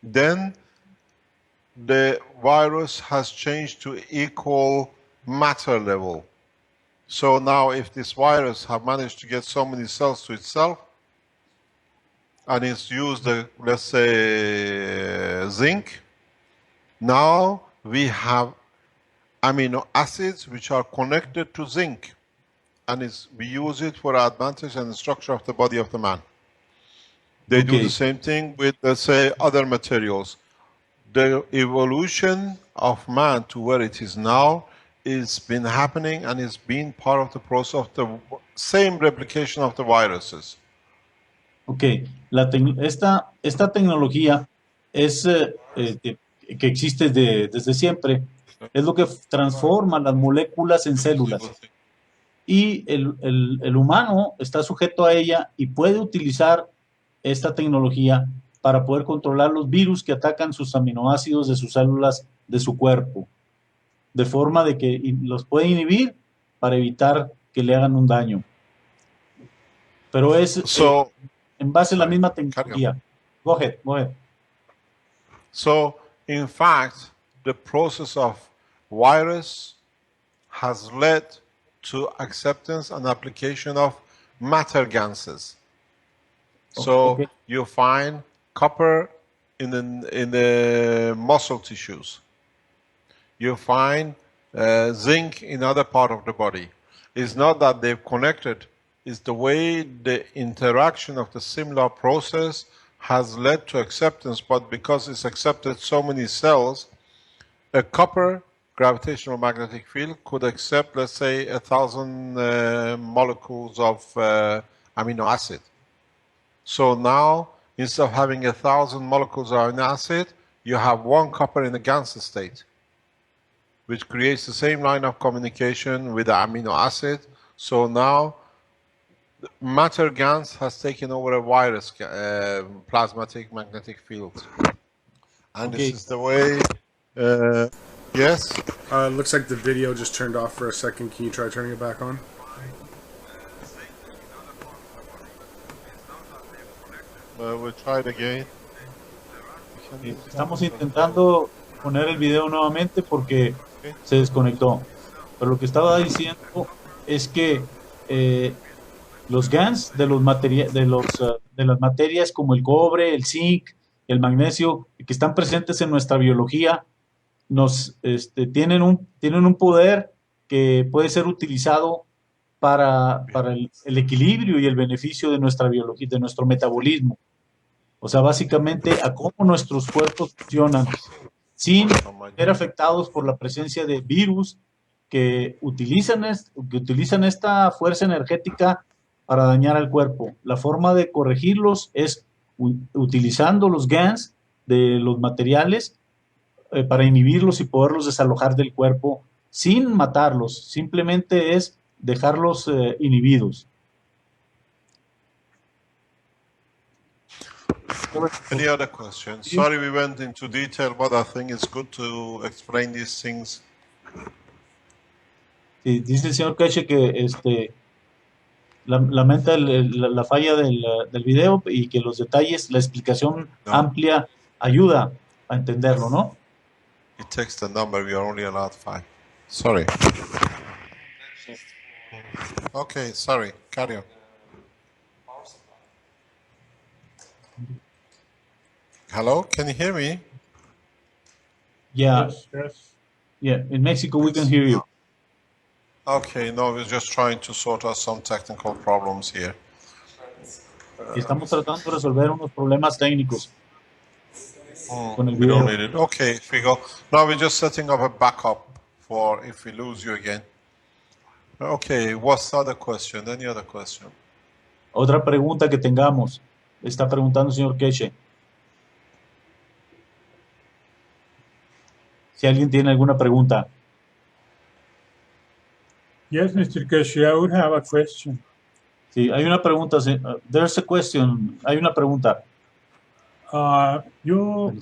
Then the virus has changed to equal matter level. So now if this virus have managed to get so many cells to itself, and it's used, let's say, zinc, now we have amino acids which are connected to zinc. And we use it for advantage and the structure of the body of the man. They do the same thing with, let's say, other materials. The evolution of man to where it is now has been happening and is being part of the process of the same replication of the viruses. Ok, esta tecnología es que existe desde siempre, es lo que transforma las moléculas en células. Y el humano está sujeto a ella y puede utilizar esta tecnología para poder controlar los virus que atacan sus aminoácidos de sus células de su cuerpo, de forma de que los puede inhibir para evitar que le hagan un daño. Pero es en base a la misma tecnología. Go ahead. So, in fact, the process of virus has led to acceptance and application of matter ganses. So you find copper in the muscle tissues. You find zinc in other part of the body. It's not that they've connected. It's the way the interaction of the similar process has led to acceptance, but because it's accepted so many cells, a copper gravitational magnetic field could accept, let's say, 1,000 molecules of amino acid. So now, instead of having 1,000 molecules of amino acid, you have one copper in the Gans state, which creates the same line of communication with the amino acid. So now, matter Gans has taken over a virus plasmatic magnetic field. And this is the way, yes? Looks like the video just turned off for a second. Can you try turning it back on? We'll try it again. Estamos intentando poner el video nuevamente porque se desconectó. Pero lo que estaba diciendo es que los GANs de las materias como el cobre, el zinc, el magnesio, que están presentes en nuestra biología, tienen un poder que puede ser utilizado para el equilibrio y el beneficio de nuestra biología, de nuestro metabolismo. O sea, básicamente a cómo nuestros cuerpos funcionan sin ser afectados por la presencia de virus que utilizan esta fuerza energética para dañar al cuerpo. La forma de corregirlos es utilizando los GANs de los materiales para inhibirlos y poderlos desalojar del cuerpo sin matarlos, simplemente es dejarlos inhibidos. Any other questions? Sorry we went into detail, but I think it's good to explain these things. Sí, dice el señor KESHE que lamenta la falla del video y que los detalles, la explicación amplia ayuda a entenderlo, ¿no? It takes the number, we are only allowed 5. Sorry. Okay, sorry, carry on. Hello, can you hear me? Yeah. Yes. Yeah, in Mexico we can hear you. Okay, no, we're just trying to sort out some technical problems here. Estamos tratando de resolver unos problemas técnicos con el We don't video. need it. Okay, Figo. Now we're just setting up a backup for if we lose you again. Okay, what's the other question? Any other question? Otra pregunta que tengamos, está preguntando el señor KESHE. Si alguien tiene alguna pregunta. Yes, Mr. KESHE, I would have a question. Sí, hay una pregunta. There's a question. Hay una pregunta. Yo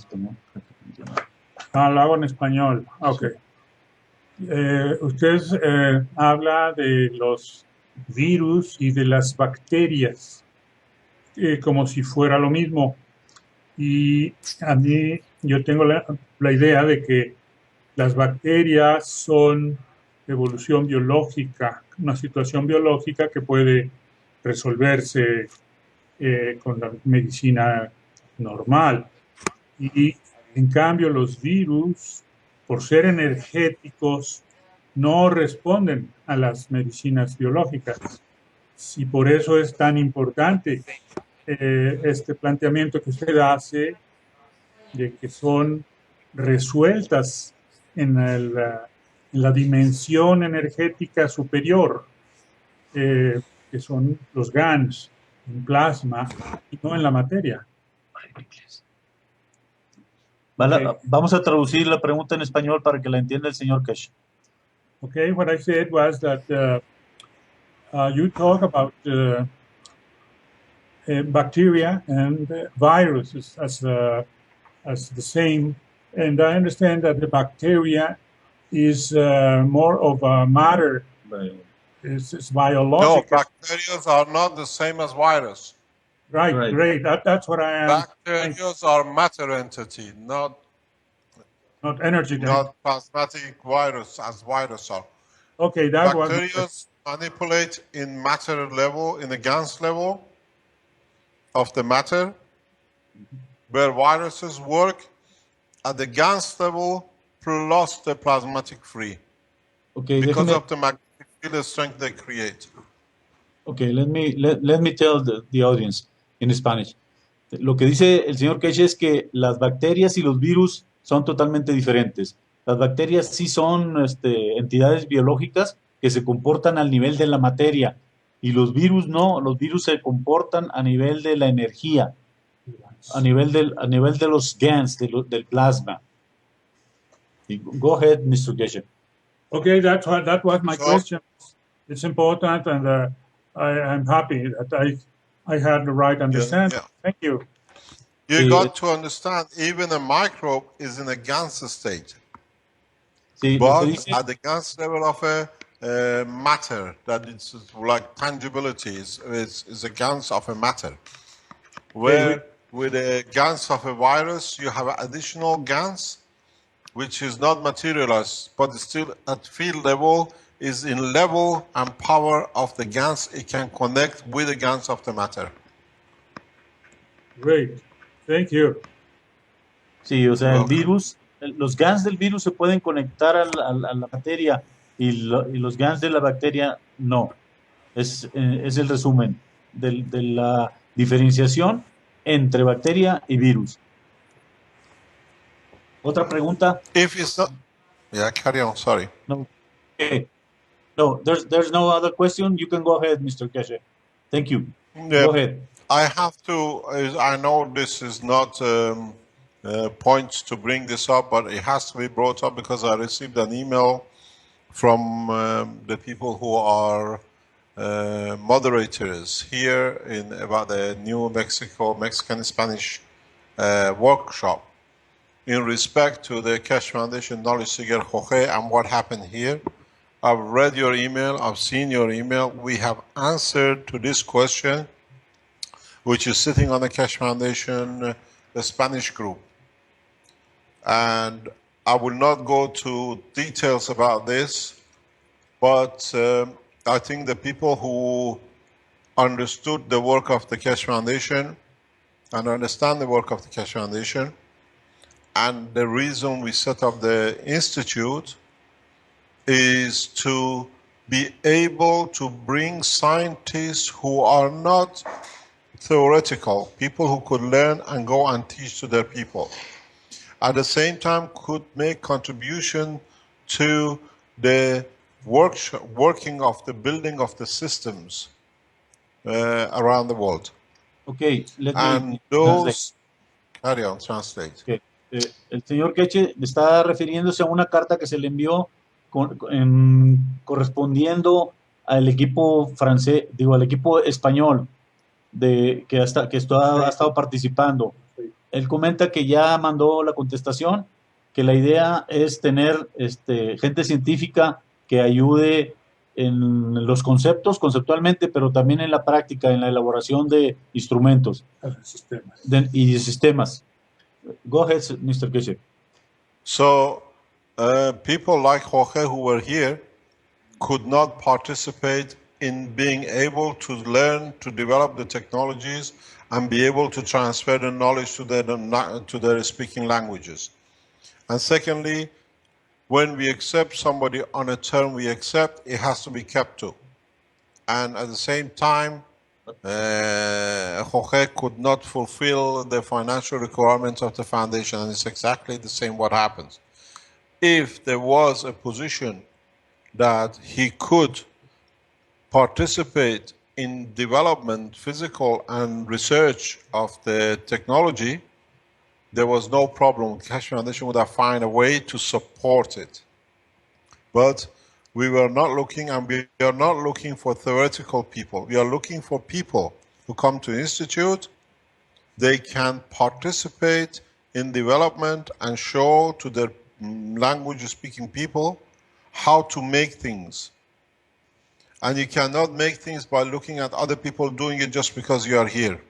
lo hago en español. Ok. Usted habla de los virus y de las bacterias como si fuera lo mismo. Y a mí, yo tengo la idea de que las bacterias son evolución biológica, una situación biológica que puede resolverse con la medicina normal. Y en cambio los virus, por ser energéticos, no responden a las medicinas biológicas. Y por eso es tan importante este planteamiento que usted hace de que son resueltas en la dimensión energética superior, que son los GANs en plasma y no en la materia. Vamos a traducir la pregunta en español para que la entienda el señor KESHE. Okay, what I said was that you talk about bacteria and viruses as the same, and I understand that the bacteria is more of a matter. It's biological. No, bacteria are not the same as virus. Right, great. That's what I am. Bacteria are matter entity, not energy. Not plasmatic virus as virus are. Okay, that was. Bacteria manipulate in matter level, in the Gans level of the matter, where viruses work at the Gans level plus the plasmatic free. Okay, because of the magnetic field strength they create. Okay, let me tell the audience in Spanish. Lo que dice el señor KESHE es que las bacterias y los virus son totalmente diferentes. Las bacterias sí son entidades biológicas que se comportan al nivel de la materia y los virus no, los virus se comportan a nivel de la energía, a nivel de los GANs, del plasma. Go ahead, Mr. KESHE. Okay, that was my question. It's important, and I'm happy that I had the right understanding. Yeah. Thank you. You got to understand, even a microbe is in a Gans state. But at the Gans level of a matter, that it's like tangibility, is a Gans of a matter. Where with the Gans of a virus, you have additional Gans, which is not materialized, but still at field level, is in level and power of the Gans. It can connect with the Gans of the matter. Great. Thank you. Sí, o sea, el Okay. virus, los GANs del virus se pueden conectar a la materia y los GANs de la bacteria no. Es el resumen de la diferenciación entre bacteria y virus. ¿Otra pregunta? If it's not, yeah, carry on. Sorry. No. Okay. No, there's no other question. You can go ahead, Mr. Keshe. Thank you. Yeah, Go ahead. I have to. I know this is not points to bring this up, but it has to be brought up because I received an email from the people who are moderators here about the new Mexican Spanish workshop in respect to the KESHE Foundation Knowledge Seeker Jorge and what happened here. I've read your email, I've seen your email. We have answered to this question, which is sitting on the KESHE Foundation, the Spanish group. And I will not go to details about this, but I think the people who understood the work of the KESHE Foundation and understand the work of the KESHE Foundation and the reason we set up the Institute is to be able to bring scientists who are not theoretical, people who could learn and go and teach to their people. At the same time, could make contribution to the working of the building of the systems around the world. Okay, let and me those, carry on, translate. Okay. El señor Keshe está refiriéndose a una carta que se le envió correspondiendo al equipo francés, al equipo español que ha estado participando. Él comenta que ya mandó la contestación, que la idea es tener gente científica que ayude en los conceptualmente, pero también en la práctica, en la elaboración de instrumentos y de sistemas. Go ahead, Mr. Keshe. So, people like Jorge who were here could not participate in being able to learn, to develop the technologies, and be able to transfer the knowledge to their speaking languages. And secondly, when we accept somebody on a term we accept, it has to be kept to. And at the same time, Jorge could not fulfill the financial requirements of the foundation, and it's exactly the same what happens. If there was a position that he could participate in development, physical and research of the technology, there was no problem. KESHE Foundation would have found a way to support it. But we were not looking, and we are not looking for theoretical people. We are looking for people who come to Institute. They can participate in development and show to their language-speaking people how to make things. And you cannot make things by looking at other people doing it just because you are here.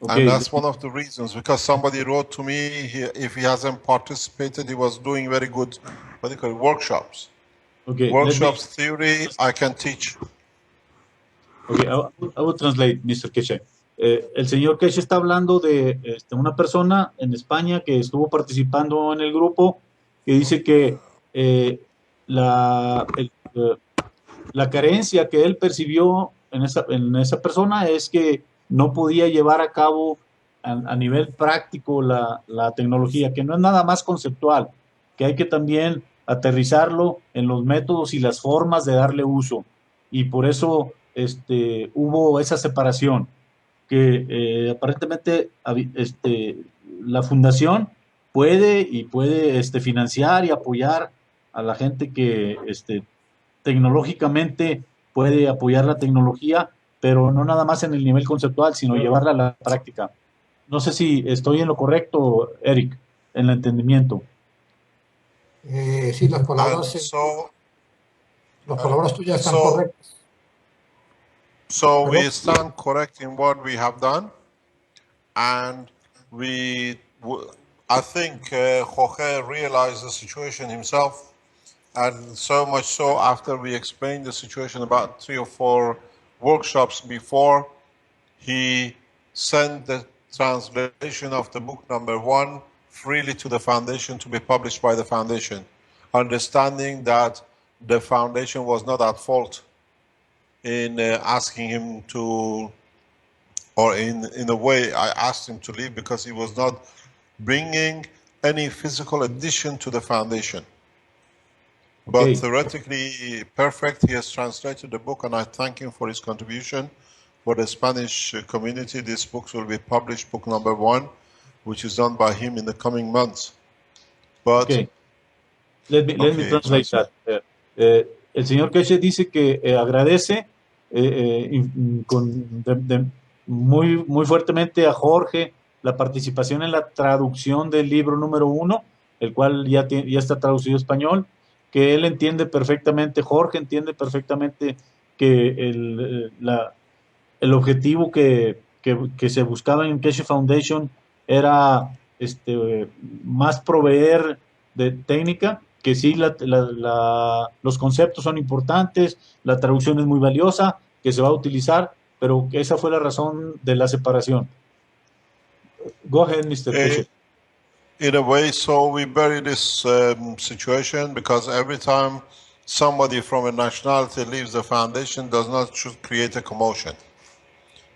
Okay. And that's one of the reasons, because somebody wrote to me, if he hasn't participated, he was doing very good, what do you call it, workshops. Okay, workshops, theory, I can teach. Okay, I will translate, Mr. Keshe. El señor Keshe está hablando de una persona en España que estuvo participando en el grupo, que dice que la carencia que él percibió en esa persona es que no podía llevar a cabo a nivel práctico la tecnología, que no es nada más conceptual, que hay que también aterrizarlo en los métodos y las formas de darle uso. Y por eso hubo esa separación, que aparentemente la fundación puede financiar y apoyar a la gente que tecnológicamente puede apoyar la tecnología, pero no nada más en el nivel conceptual, sino llevarla a la práctica. No sé si estoy en lo correcto, Eric, en el entendimiento. Sí, las palabras tuyas están correctas. So we stand correct in what we have done, and I think Jorge realized the situation himself, and so much so after we explained the situation about 3 or 4 workshops before, he sent the translation of the book number 1 freely to the foundation to be published by the foundation, understanding that the foundation was not at fault in asking him to, or in a way I asked him to leave because he was not bringing any physical addition to the foundation. Okay. But theoretically perfect. He has translated the book, and I thank him for his contribution. For the Spanish community, this book will be published, book number 1, which is done by him in the coming months. But okay. Let me translate that. El señor KESHE dice que agradece muy fuertemente a Jorge la participación en la traducción del libro número 1, el cual ya está traducido a español, que él entiende perfectamente, Jorge entiende perfectamente que el objetivo que se buscaba en KESHE Foundation era más proveer de técnica, que sí los conceptos son importantes, la traducción es muy valiosa, que se va a utilizar, pero esa fue la razón de la separación. Go ahead, Mr. KESHE. In a way, so we bury this situation because every time somebody from a nationality leaves the foundation does not should create a commotion.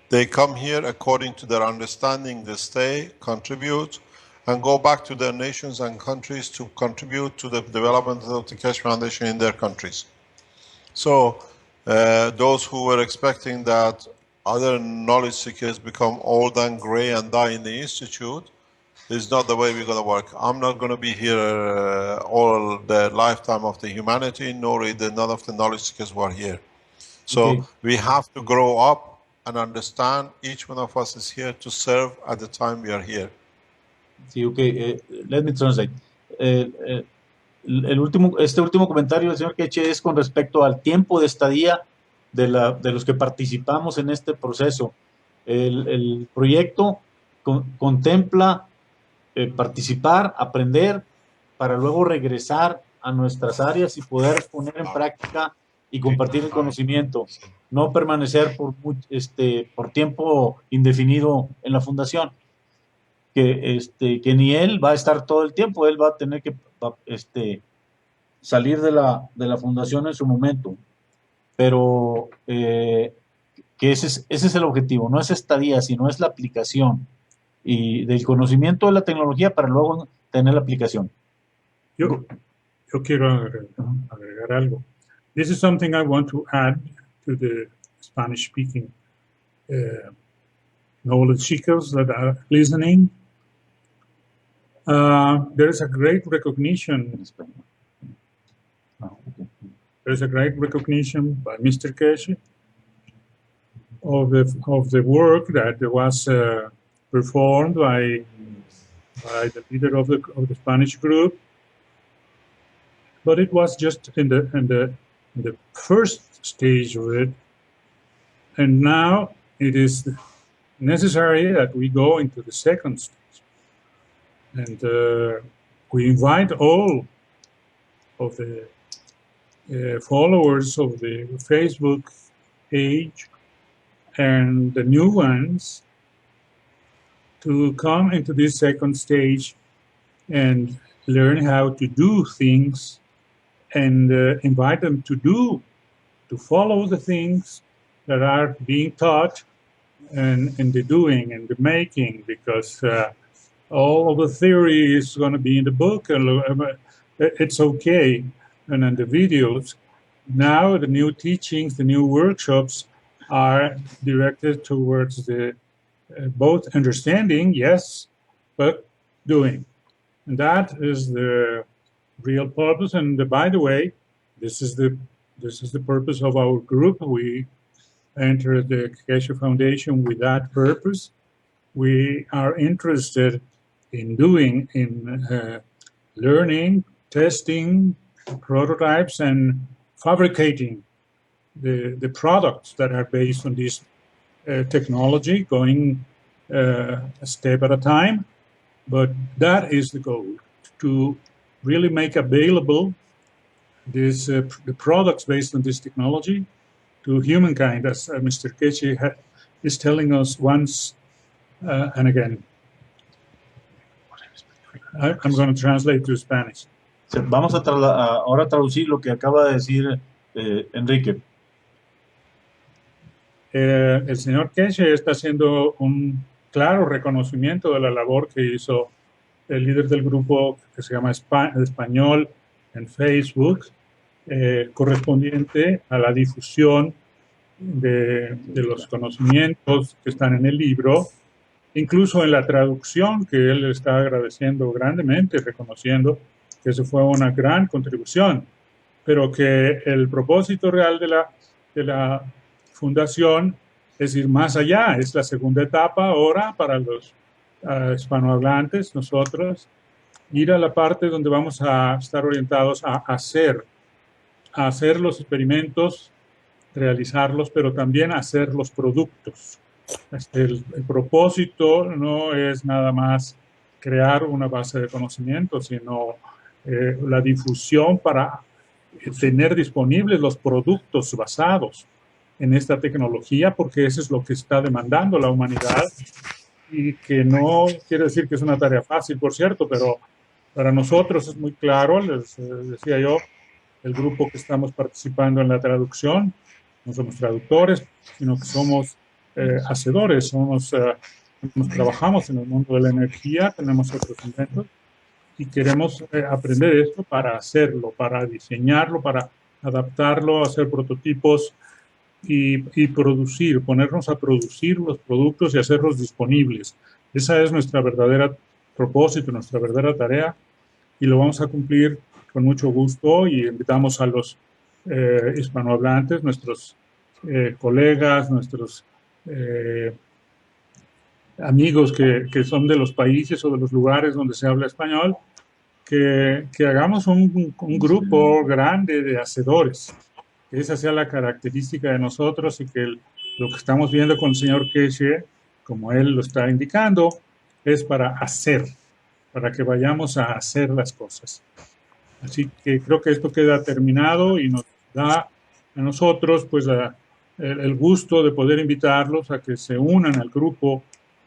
They come here according to their understanding, they stay, contribute, and go back to their nations and countries to contribute to the development of the KESHE Foundation in their countries. So those who were expecting that other knowledge seekers become old and gray and die in the institute is not the way we're going to work. I'm not going to be here all the lifetime of the humanity, nor none of the knowledge seekers who are here. So we have to grow up and understand each one of us is here to serve at the time we are here. Sí, okay. Let me translate. Este último comentario del señor KESHE es con respecto al tiempo de estadía de los que participamos en este proceso. El proyecto contempla participar, aprender, para luego regresar a nuestras áreas y poder poner en práctica y compartir el conocimiento, no permanecer por tiempo indefinido en la fundación, que ni él va a estar todo el tiempo, él va a tener que salir de la fundación en su momento, pero que ese es el objetivo, no es estadía, sino es la aplicación y del conocimiento de la tecnología para luego tener la aplicación. Yo quiero agregar algo. This is something I want to add to the Spanish-speaking knowledge seekers that are listening. There is a great recognition. There's a great recognition by Mr. KESHE of the work that was performed by the leader of the Spanish group, but it was just in the first stage of it, and now it is necessary that we go into the second stage, and we invite all of the followers of the Facebook page and the new ones to come into this second stage and learn how to do things, and invite them to follow the things that are being taught and the doing and the making, because all of the theory is going to be in the book, and it's okay. And then the videos, now the new teachings, the new workshops are directed towards the both understanding, yes, but doing. And that is the real purpose. And by the way, this is the purpose of our group. We entered the KESHE Foundation with that purpose. We are interested in doing, learning, testing, prototypes, and fabricating the products that are based on this technology, going a step at a time. But that is the goal, to really make available this, the products based on this technology to humankind, as Mr. KESHE is telling us once and again. I'm going to translate to Spanish. Vamos a ahora traducir lo que acaba de decir Enrique. El señor KESHE está haciendo un claro reconocimiento de la labor que hizo el líder del grupo que se llama Español en Facebook, correspondiente a la difusión de los conocimientos que están en el libro, incluso en la traducción, que él está agradeciendo grandemente, reconociendo que eso fue una gran contribución, pero que el propósito real de la fundación es ir más allá. Es la segunda etapa ahora para los hispanohablantes, nosotros, ir a la parte donde vamos a estar orientados a hacer los experimentos, realizarlos, pero también hacer los productos. El propósito no es nada más crear una base de conocimiento, sino la difusión para tener disponibles los productos basados en esta tecnología, porque eso es lo que está demandando la humanidad, y que no quiere decir que es una tarea fácil, por cierto, pero para nosotros es muy claro. Les decía yo, el grupo que estamos participando en la traducción, no somos traductores, sino que somos hacedores, trabajamos en el mundo de la energía, tenemos otros inventos, y queremos aprender esto para hacerlo, para diseñarlo, para adaptarlo, hacer prototipos y producir, ponernos a producir los productos y hacerlos disponibles. Esa es nuestra verdadera propósito, nuestra verdadera tarea, y lo vamos a cumplir con mucho gusto, y invitamos a los hispanohablantes, nuestros colegas, nuestros amigos que son de los países o de los lugares donde se habla español, que hagamos un grupo grande de hacedores. Que esa sea la característica de nosotros, y que lo que estamos viendo con el señor KESHE, como él lo está indicando, es para hacer, para que vayamos a hacer las cosas. Así que creo que esto queda terminado y nos da a nosotros pues el gusto de poder invitarlos a que se unan al grupo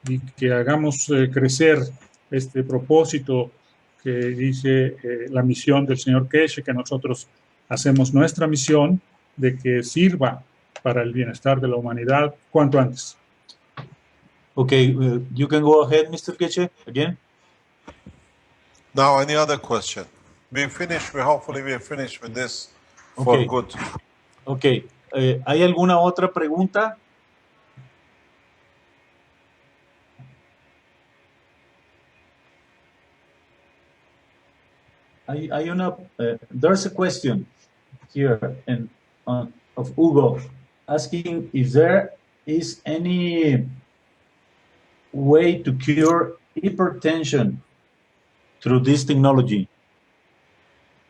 y que hagamos crecer este propósito que dice la misión del señor KESHE, que nosotros hacemos nuestra misión de que sirva para el bienestar de la humanidad cuanto antes. Okay, you can go ahead, Mr. KESHE, again. Now, any other question? We finished. Hopefully we finished with this for Okay. good. Okay. ¿Hay alguna otra pregunta? Hay una. There's a question here of Hugo asking if there is any way to cure hypertension through this technology.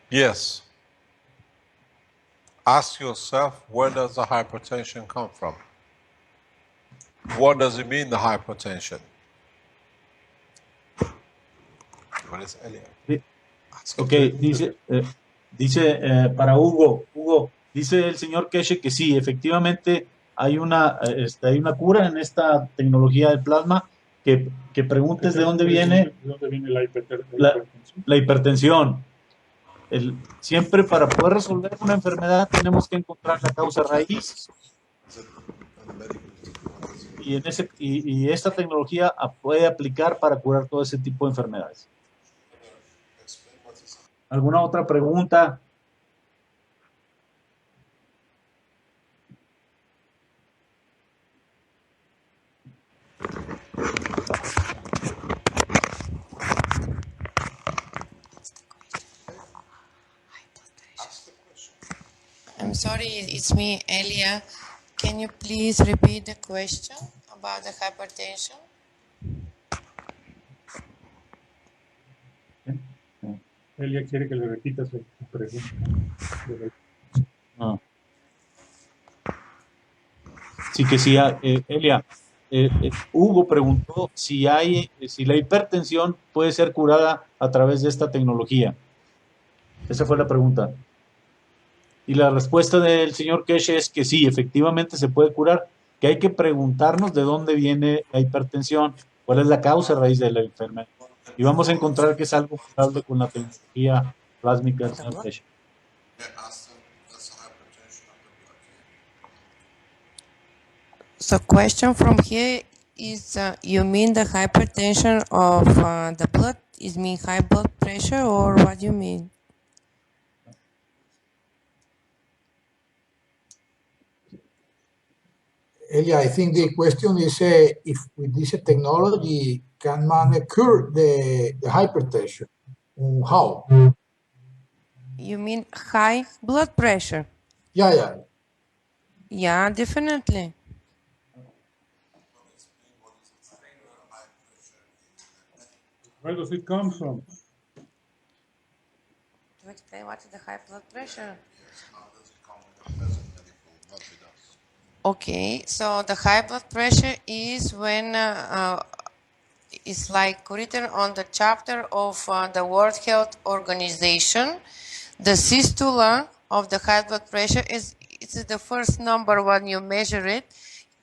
Yes. Ask yourself, where does the hypertension come from? What does it mean, the hypertension? What is Elliot? Okay, dice para Hugo, dice el señor KESHE que sí, efectivamente hay una cura en esta tecnología del plasma, que preguntes de dónde viene la hipertensión. Siempre para poder resolver una enfermedad tenemos que encontrar la causa raíz. Y esta tecnología puede aplicar para curar todo ese tipo de enfermedades. ¿Alguna otra pregunta? I'm sorry, it's me, Elia. Can you please repeat the question about the hypertension? Elia quiere que le repitas su pregunta. Sí, que sí, Elia. Hugo preguntó si la hipertensión puede ser curada a través de esta tecnología. Esa fue la pregunta. Y la respuesta del señor KESHE es que sí, efectivamente se puede curar, que hay que preguntarnos de dónde viene la hipertensión, cuál es la causa raíz de la enfermedad. Y vamos a encontrar que es algo curable con la tecnología plásmica del señor KESHE. So question from here is, you mean the hypertension of the blood? Is mean high blood pressure, or what do you mean? Elia, I think the question is if with this technology can man cure the hypertension? How? You mean high blood pressure? Yeah. Yeah, definitely. Where does it come from? To explain what is the high blood pressure? Okay, so the high blood pressure is when it's like written on the chapter of the World Health Organization. The systole of the high blood pressure is the first number when you measure it.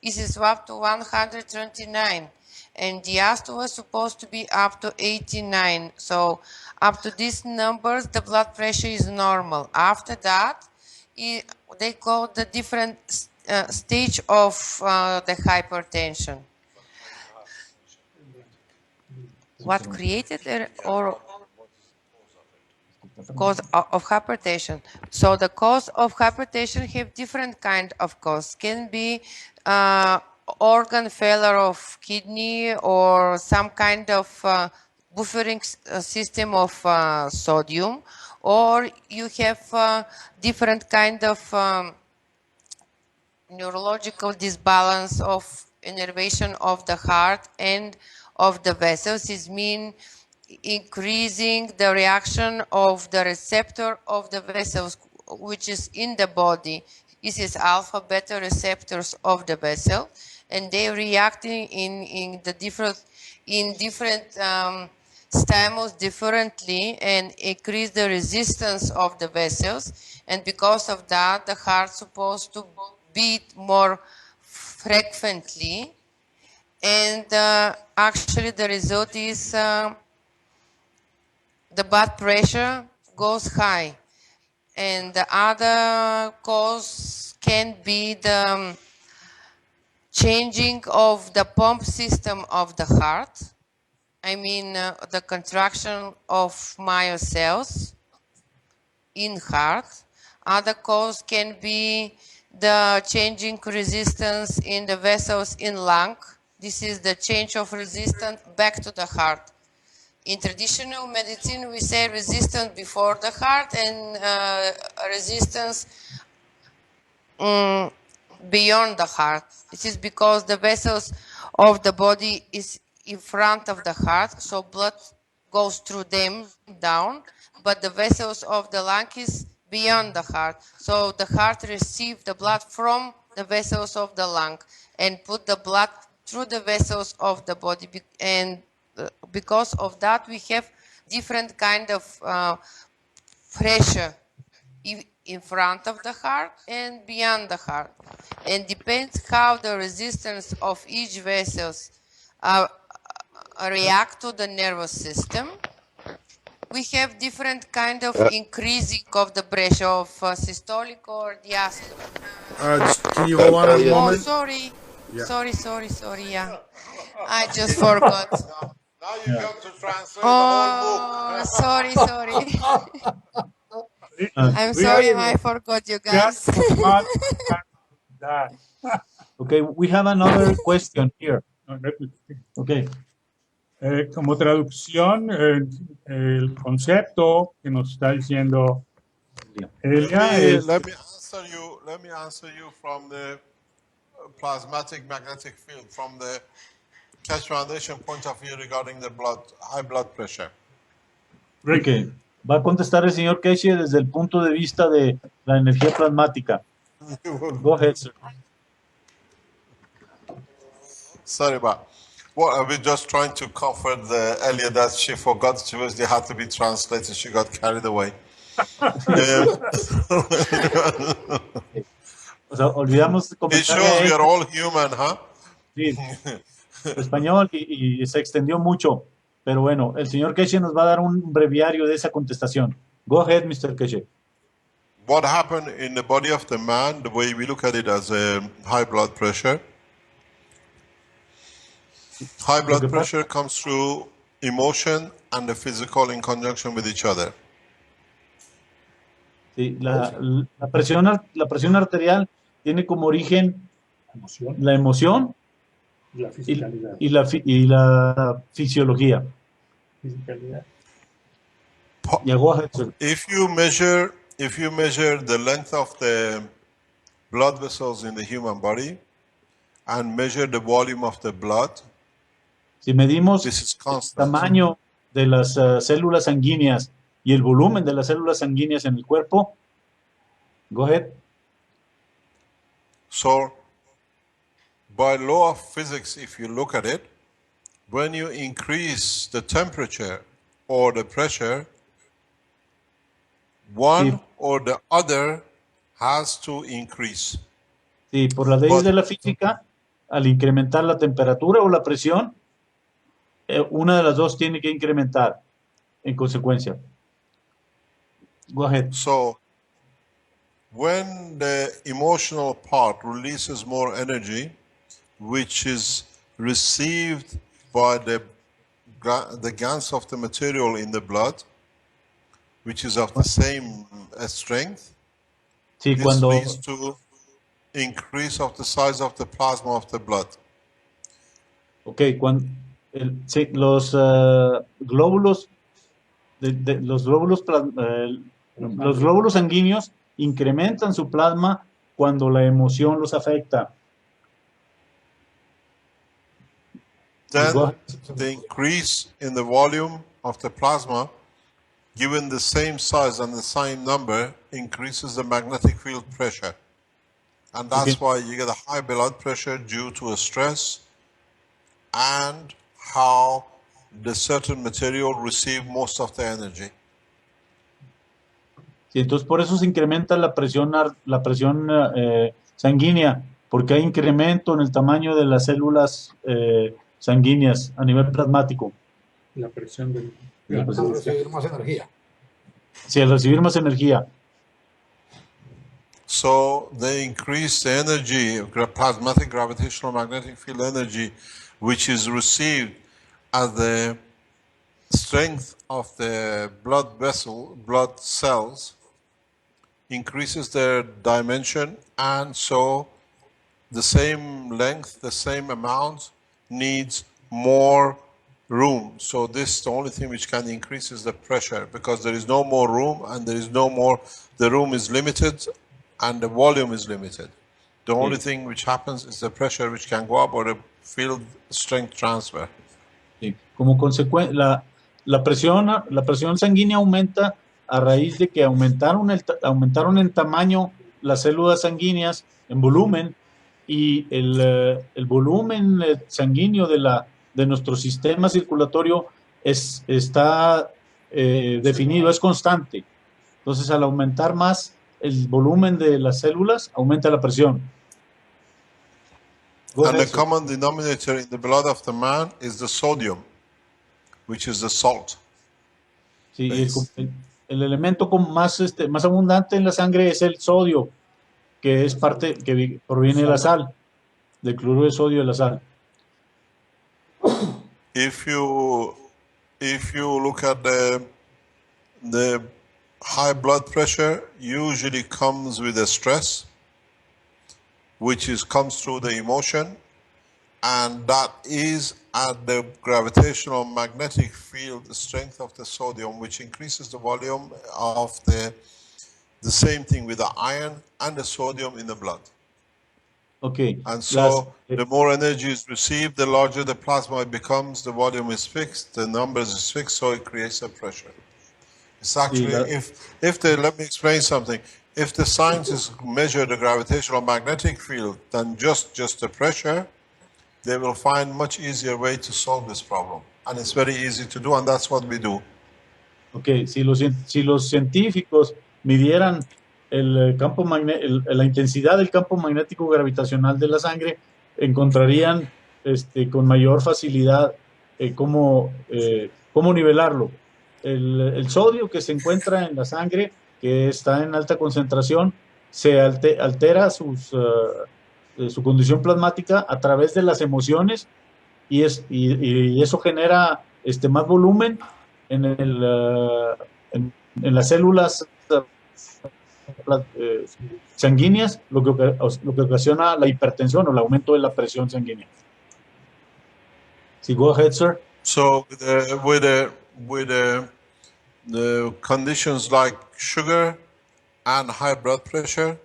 It is up to 129, and diastole is supposed to be up to 89. So up to these numbers, the blood pressure is normal. After that, they call the different stage of the hypertension. What created it, or cause of hypertension? So the cause of hypertension have different kind of cause. Can be organ failure of kidney, or some kind of buffering system of sodium, or you have different kind of neurological disbalance of innervation of the heart and of the vessels. Is mean increasing the reaction of the receptor of the vessels, which is in the body. This is alpha beta receptors of the vessel, and they reacting in different stimulus differently, and increase the resistance of the vessels, and because of that the heart supposed to beat more frequently, and actually the result is the blood pressure goes high. And the other cause can be the changing of the pump system of the heart. I mean the contraction of myocells in heart. Other cause can be the changing resistance in the vessels in lung. This is the change of resistance back to the heart. In traditional medicine, we say resistance before the heart and resistance beyond the heart. This is because the vessels of the body is in front of the heart, so blood goes through them down, but the vessels of the lung is beyond the heart. So the heart receives the blood from the vessels of the lung and put the blood through the vessels of the body, and because of that we have different kind of pressure in front of the heart and beyond the heart, and depends how the resistance of each vessels react to the nervous system. We have different kind of increasing of the pressure of systolic or diastolic. Can you hold on a moment? Oh, sorry. Yeah. Sorry, yeah. I just forgot. Now you got to translate the whole book. Sorry. I'm sorry, I forgot you guys. Okay, we have another question here. Okay. Como traducción, el concepto que nos está diciendo Elia es... Let me answer you from the plasmatic magnetic field, from the KESHE Foundation point of view regarding the high blood pressure. Okay. Va a contestar el señor KESHE desde el punto de vista de la energía plasmática. Go ahead, sir. Sorry about. Well, I was just trying to comfort the Elia that she forgot they had to be translated. She got carried away. O sea, olvidamos It comentarle shows a we ella, are all human, huh? sí, español y se extendió mucho. Pero bueno, el señor Keshe nos va a dar un breviario de esa contestación. Go ahead, Mr. Keshe. What happened in the body of the man, the way we look at it as a high blood pressure. High blood pressure comes through emotion and the physical in conjunction with each other. Sí, la presión arterial tiene como origen la emoción La fisicalidad. y la fisiología. Fisicalidad. Yeah, go ahead, sir. If you measure the length of the blood vessels in the human body and measure the volume of the blood, si medimos this is el constant. tamaño de las células sanguíneas y el volumen de las células sanguíneas en el cuerpo, go ahead. So, by law of physics, if you look at it, when you increase the temperature or the pressure, one or the other has to increase. Sí, por las leyes de la física, al incrementar la temperatura o la presión, una de las dos tiene que incrementar en consecuencia. Go ahead. So, when the emotional part releases more energy, which is received by the Gans of the material in the blood, which is of the same strength, sí, this cuando leads to increase of the size of the plasma of the blood. Okay, cuando sí, los glóbulos los glóbulos sanguíneos incrementan su plasma cuando la emoción los afecta. Then the increase in the volume of the plasma, given the same size and the same number, increases the magnetic field pressure. And that's why you get a high blood pressure due to a stress and how the certain material receive most of the energy. Sí, entonces por eso se incrementa la presión sanguínea, porque hay incremento en el tamaño de las células sanguíneas a nivel plasmático. La presión del... Al recibir más energía. Sí, al recibir más energía. So they increase the energy, plasmatic gravitational magnetic field energy, which is received as the strength of the blood cells, increases their dimension, and so the same length, the same amount needs more room. So this is the only thing which can increase is the pressure, because there is no more room and there is no more, the room is limited and the volume is limited. The only thing which happens is the pressure which can go up or the field strength transfer. Sí. Como consecuencia, la presión sanguínea aumenta a raíz de que aumentaron en tamaño las células sanguíneas, en volumen, y el volumen sanguíneo de nuestro sistema circulatorio está definido, es constante. Entonces, al aumentar más el volumen de las células, aumenta la presión. And the common denominator in the blood of the man is the sodium, which is the salt. Sí, el elemento más abundante en la sangre es el sodio, que es parte que proviene de la sal, del cloruro de sodio de la sal. If you look at the high blood pressure, usually comes with a stress, which comes through the emotion, and that is at the gravitational magnetic field strength of the sodium, which increases the volume of the same thing with the iron and the sodium in the blood. Okay. And so the more energy is received, the larger the plasma becomes, the volume is fixed, the numbers is fixed, so it creates a pressure. It's actually, let me explain something. If the scientists measure the gravitational magnetic field than just the pressure, they will find much easier way to solve this problem. And it's very easy to do, and that's what we do. Okay, si los científicos midieran la intensidad del campo magnético gravitacional de la sangre, encontrarían con mayor facilidad cómo nivelarlo. El sodio que se encuentra en la sangre, que está en alta concentración, se altera su condición plasmática a través de las emociones y eso genera más volumen en las células sanguíneas, lo que ocasiona la hipertensión o el aumento de la presión sanguínea. Sí, go ahead, sir. So with the conditions like sugar and high blood pressure,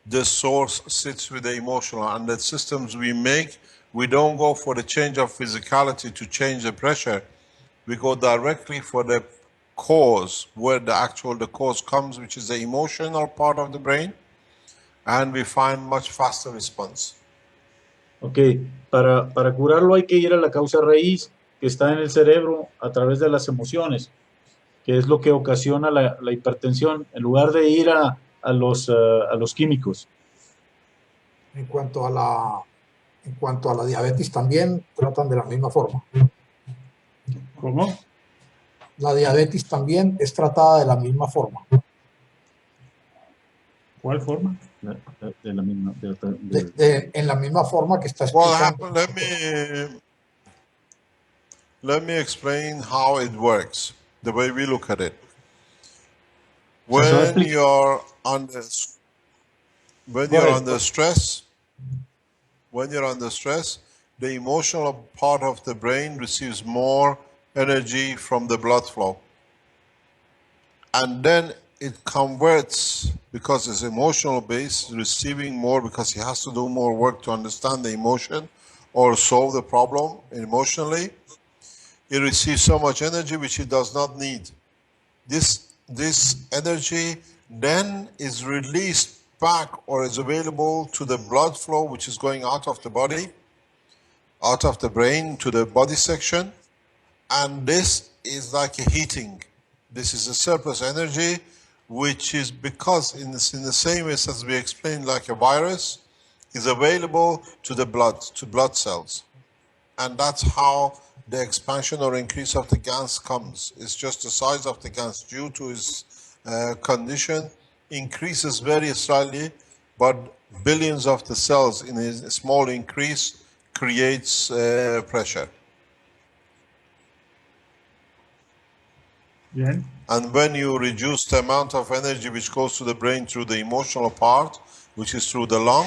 the source sits with the emotional, and the systems we make, we don't go for the change of physicality to change the pressure. We go directly for the cause, where the cause comes, which is the emotional part of the brain, and we find much faster response. Ok, para curarlo hay que ir a la causa raíz, que está en el cerebro a través de las emociones, que es lo que ocasiona la hipertensión, en lugar de ir a los químicos. En cuanto a la diabetes también tratan de la misma forma. ¿Cómo? La diabetes también es tratada de la misma forma. ¿Cuál forma? De la misma, en la misma forma que está explicando. Well, let me explain how it works, the way we look at it. When you're under stress, the emotional part of the brain receives more energy from the blood flow. And then it converts, because it's emotional based, receiving more because he has to do more work to understand the emotion or solve the problem emotionally. It receives so much energy which it does not need. This energy then is released back or is available to the blood flow which is going out of the body, out of the brain to the body section, and this is like a heating. This is a surplus energy which is because in the same way as we explained, like a virus is available to the blood, to blood cells. And that's how the expansion or increase of the Gans comes. It's just the size of the Gans due to his condition increases very slightly, but billions of the cells in a small increase creates pressure. Bien. And when you reduce the amount of energy which goes to the brain through the emotional part, which is through the lung,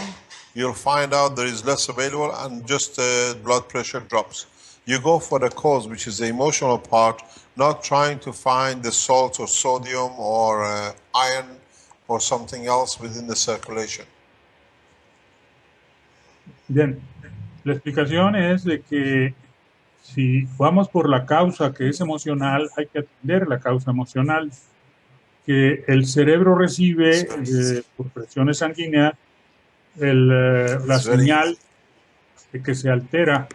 you'll find out there is less available and just blood pressure drops. You go for the cause, which is the emotional part, not trying to find the salt or sodium or iron or something else within the circulation. Bien, la explicación es de que si vamos por la causa que es emocional, hay que atender la causa emocional, que el cerebro recibe por presiones sanguíneas la señal de que se altera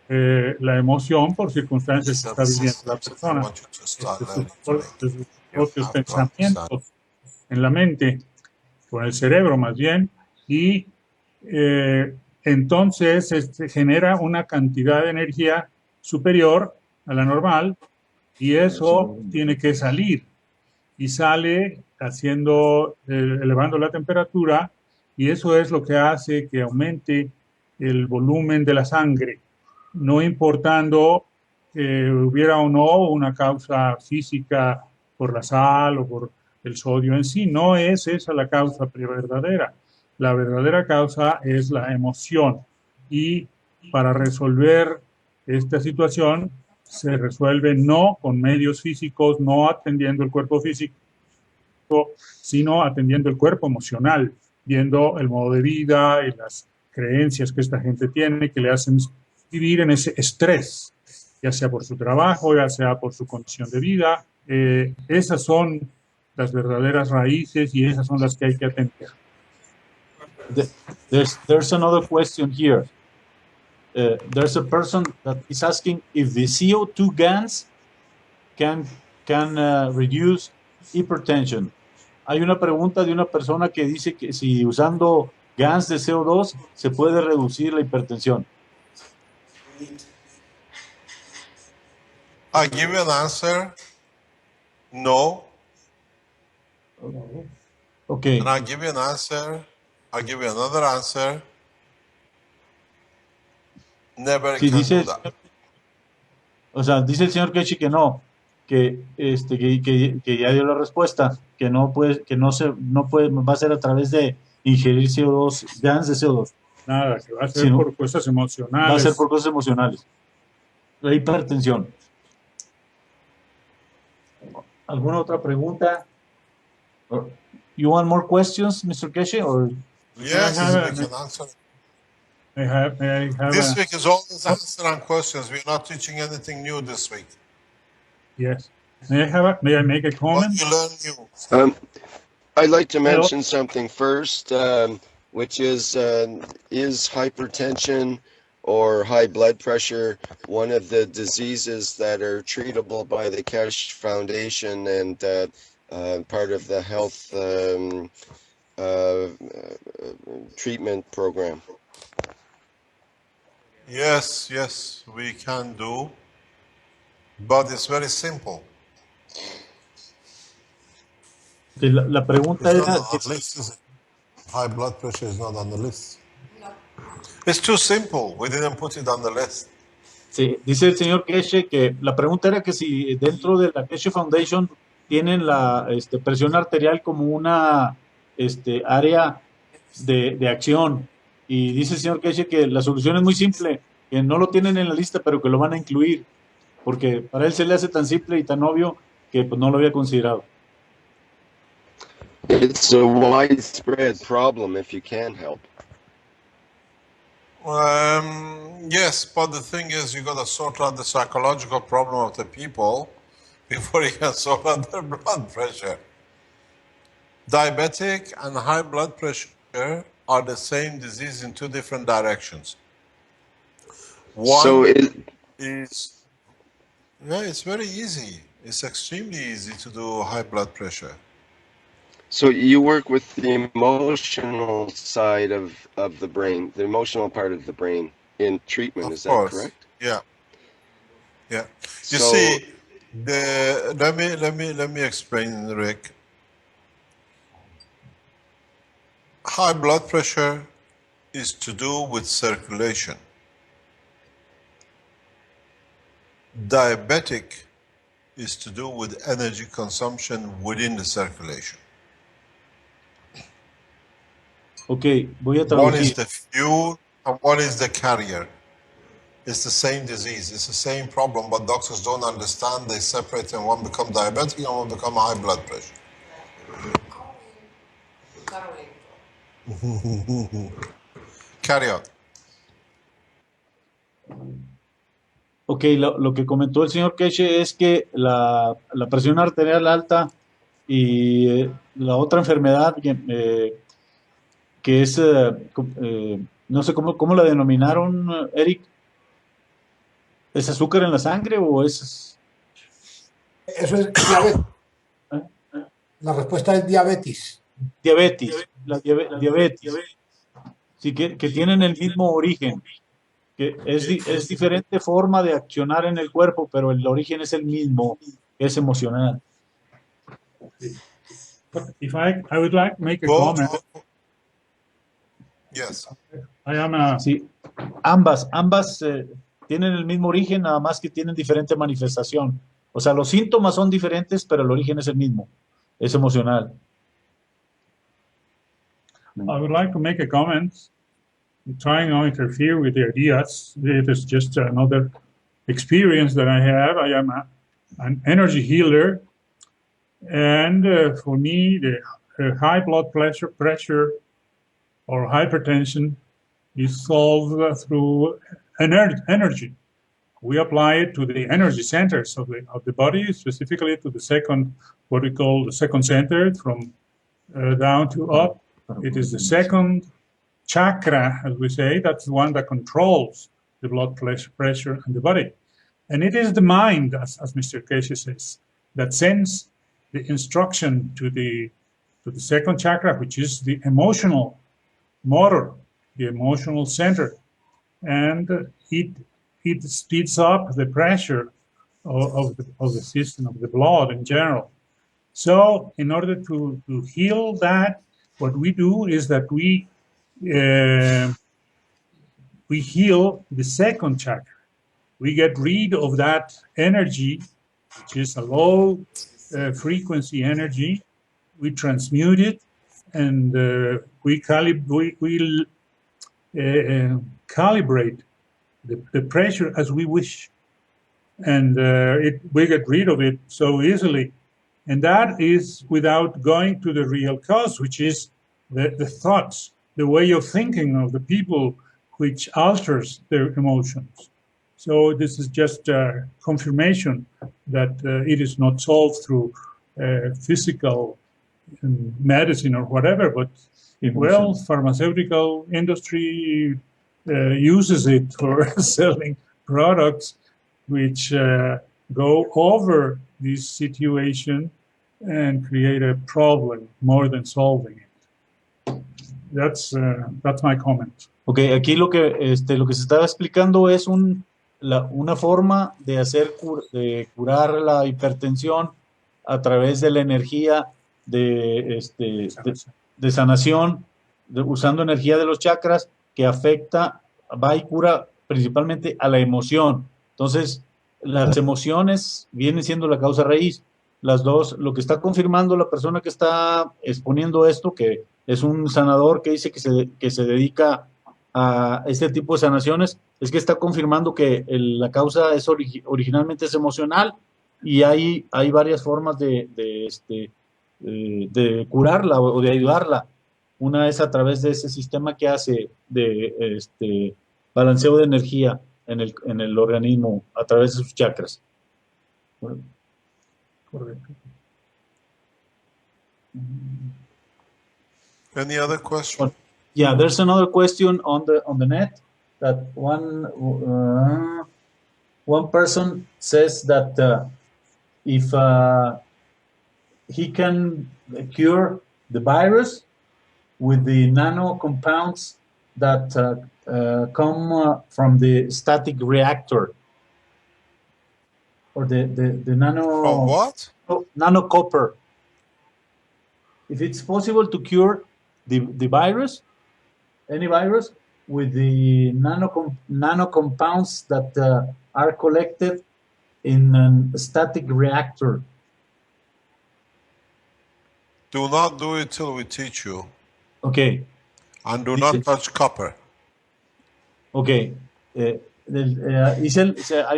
la emoción por circunstancias que está viviendo la persona, sus propios pensamientos en la mente, con el cerebro más bien, y entonces genera una cantidad de energía superior a la normal y eso tiene que salir y sale elevando la temperatura, y eso es lo que hace que aumente el volumen de la sangre, no importando que hubiera o no una causa física por la sal o por el sodio en sí. No es esa la causa verdadera. La verdadera causa es la emoción, y para resolver esta situación se resuelve no con medios físicos, no atendiendo el cuerpo físico, sino atendiendo el cuerpo emocional, viendo el modo de vida y las creencias que esta gente tiene que le hacen vivir en ese estrés, ya sea por su trabajo, ya sea por su condición de vida. Esas son las verdaderas raíces y esas son las que hay que atender. There's another question here. there's a person that is asking if the CO2 GANs can reduce hypertension. Hay una pregunta de una persona que dice que si usando GANs de CO2 se puede reducir la hipertensión. I give you an answer. No. Okay. And I'll give you an answer. I'll give you another answer. Never Sí, can dice, do that. o sea, dice el señor Keshi que no, que ya dio la respuesta, que no puede, va a ser a través de ingerir CO2, GANs de CO2. Nada, que va a ser por cosas emocionales. Va a ser por cosas emocionales. La hipertensión. ¿Alguna otra pregunta? You want more questions, Mr. Keshe? Or yes, we can answer. This week is always answering questions. We're not teaching anything new this week. Yes. May I make a comment? What you learn new. I'd like to mention something first, which is hypertension or high blood pressure one of the diseases that are treatable by the KESHE Foundation and part of the health treatment program? Yes, we can do, but it's very simple. La pregunta era... High blood pressure is not on the list. No. It's too simple. We didn't put it on the list. Sí, dice el señor Keshe que la pregunta era que si dentro de la KESHE Foundation tienen la presión arterial como una área de acción. Y dice el señor Keshe que la solución es muy simple, que no lo tienen en la lista, pero que lo van a incluir, porque para él se le hace tan simple y tan obvio que pues, no lo había considerado. It's a widespread problem if you can help. Yes, but the thing is, you got to sort out the psychological problem of the people before you can sort out their blood pressure. Diabetic and high blood pressure are the same disease in two different directions. One is, yeah, it's very easy. It's extremely easy to do high blood pressure. So you work with the emotional side of the brain, the emotional part of the brain in treatment, is that correct? Yeah. You see, let me explain, Rick. High blood pressure is to do with circulation. Diabetic is to do with energy consumption within the circulation. Okay, voy a traducir. One is the fuel and one is the carrier. It's the same disease, it's the same problem, but doctors don't understand. They separate and one become diabetic and one become high blood pressure. Carry on. Ok, lo que comentó el señor Keshe es que la presión arterial alta y la otra enfermedad que es, no sé cómo la denominaron, Eric, ¿es azúcar en la sangre o es...? Eso es diabetes. La respuesta es diabetes. Diabetes. Sí, que tienen el mismo origen. Que es diferente forma de accionar en el cuerpo, pero el origen es el mismo, es emocional. If I would like to make a comment. Yes. Sí, ambas tienen el mismo origen, nada más que tienen diferente manifestación. O sea, los síntomas son diferentes, pero el origen es el mismo, es emocional. I would like to make a comment. I'm trying not to interfere with the ideas. It is just another experience that I have. I am an energy healer, and for me, the high blood pressure or hypertension is solved through energy. We apply it to the energy centers of the body, specifically to the second, what we call the second center, from down to up. It is the second chakra, as we say. That's the one that controls the blood pressure in the body. And it is the mind, as Mr. KESHE says, that sends the instruction to the second chakra, which is the emotional motor, the emotional center, and it speeds up the pressure of the system, of the blood in general. So in order to heal that, what we do is that we heal the second chakra. We get rid of that energy, which is a low frequency energy. We transmute it, and we calibrate the pressure as we wish, and we get rid of it so easily. And that is without going to the real cause, which is the thoughts, the way of thinking of the people, which alters their emotions. So this is just a confirmation that it is not solved through physical medicine or whatever, but well, pharmaceutical industry uses it for selling products which go over this situation and create a problem more than solving it. That's my comment. Okay, aquí lo que se estaba explicando es una forma de de curar la hipertensión a través de la energía de sanación, usando energía de los chakras que afecta, va y cura principalmente a la emoción. Entonces, las emociones vienen siendo la causa raíz. Las dos, lo que está confirmando la persona que está exponiendo esto, que es un sanador que dice que se dedica a este tipo de sanaciones, es que está confirmando que la causa es originalmente es emocional, y hay varias formas de curarla o de ayudarla. Una es a través de ese sistema que hace de balanceo de energía en el organismo a través de sus chakras. Correcto. Any other question? Yeah, there's another question on the net that one person says that if he can cure the virus with the nano compounds that come from the static reactor, or the nano. From what? Nano copper. If it's possible to cure the virus, any virus, with the nano compounds that are collected in a static reactor. Do not do it till we teach you. Okay. And do not touch copper. Okay. Hay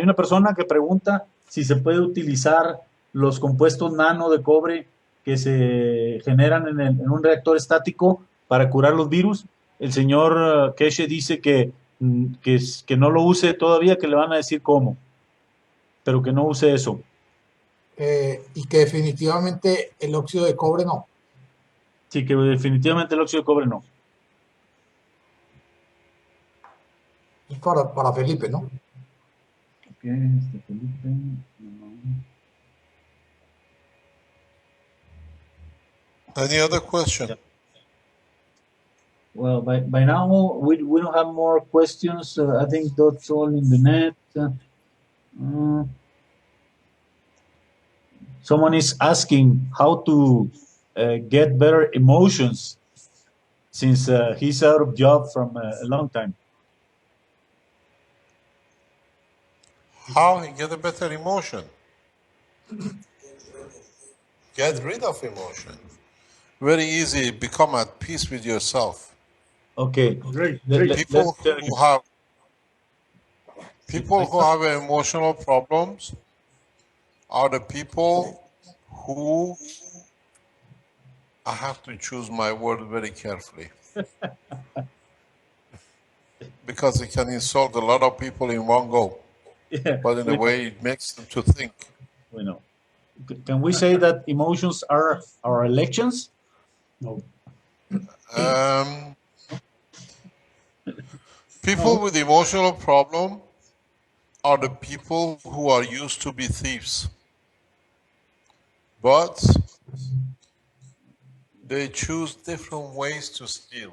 una persona que pregunta si se puede utilizar los compuestos nano de cobre que se generan en un reactor estático para curar los virus. El señor KESHE dice que no lo use todavía, que le van a decir cómo, pero que no use eso. Y que definitivamente el óxido de cobre no. Sí, que definitivamente el óxido de cobre no. Es para Felipe, ¿no? Okay, Felipe. Any other question? Yeah. Well, by now we don't have more questions. I think that's all in the net. Someone is asking how to get better emotions since he's out of job from a long time. How he get a better emotion? Get rid of emotion. Very easy. Become at peace with yourself. Okay. Great. People who have emotional problems are the people who, I have to choose my word very carefully, because it can insult a lot of people in one go. Yeah, but in a way it makes them to think. We know. Can we say that emotions are our elections? No. People with emotional problem are the people who are used to be thieves, but they choose different ways to steal.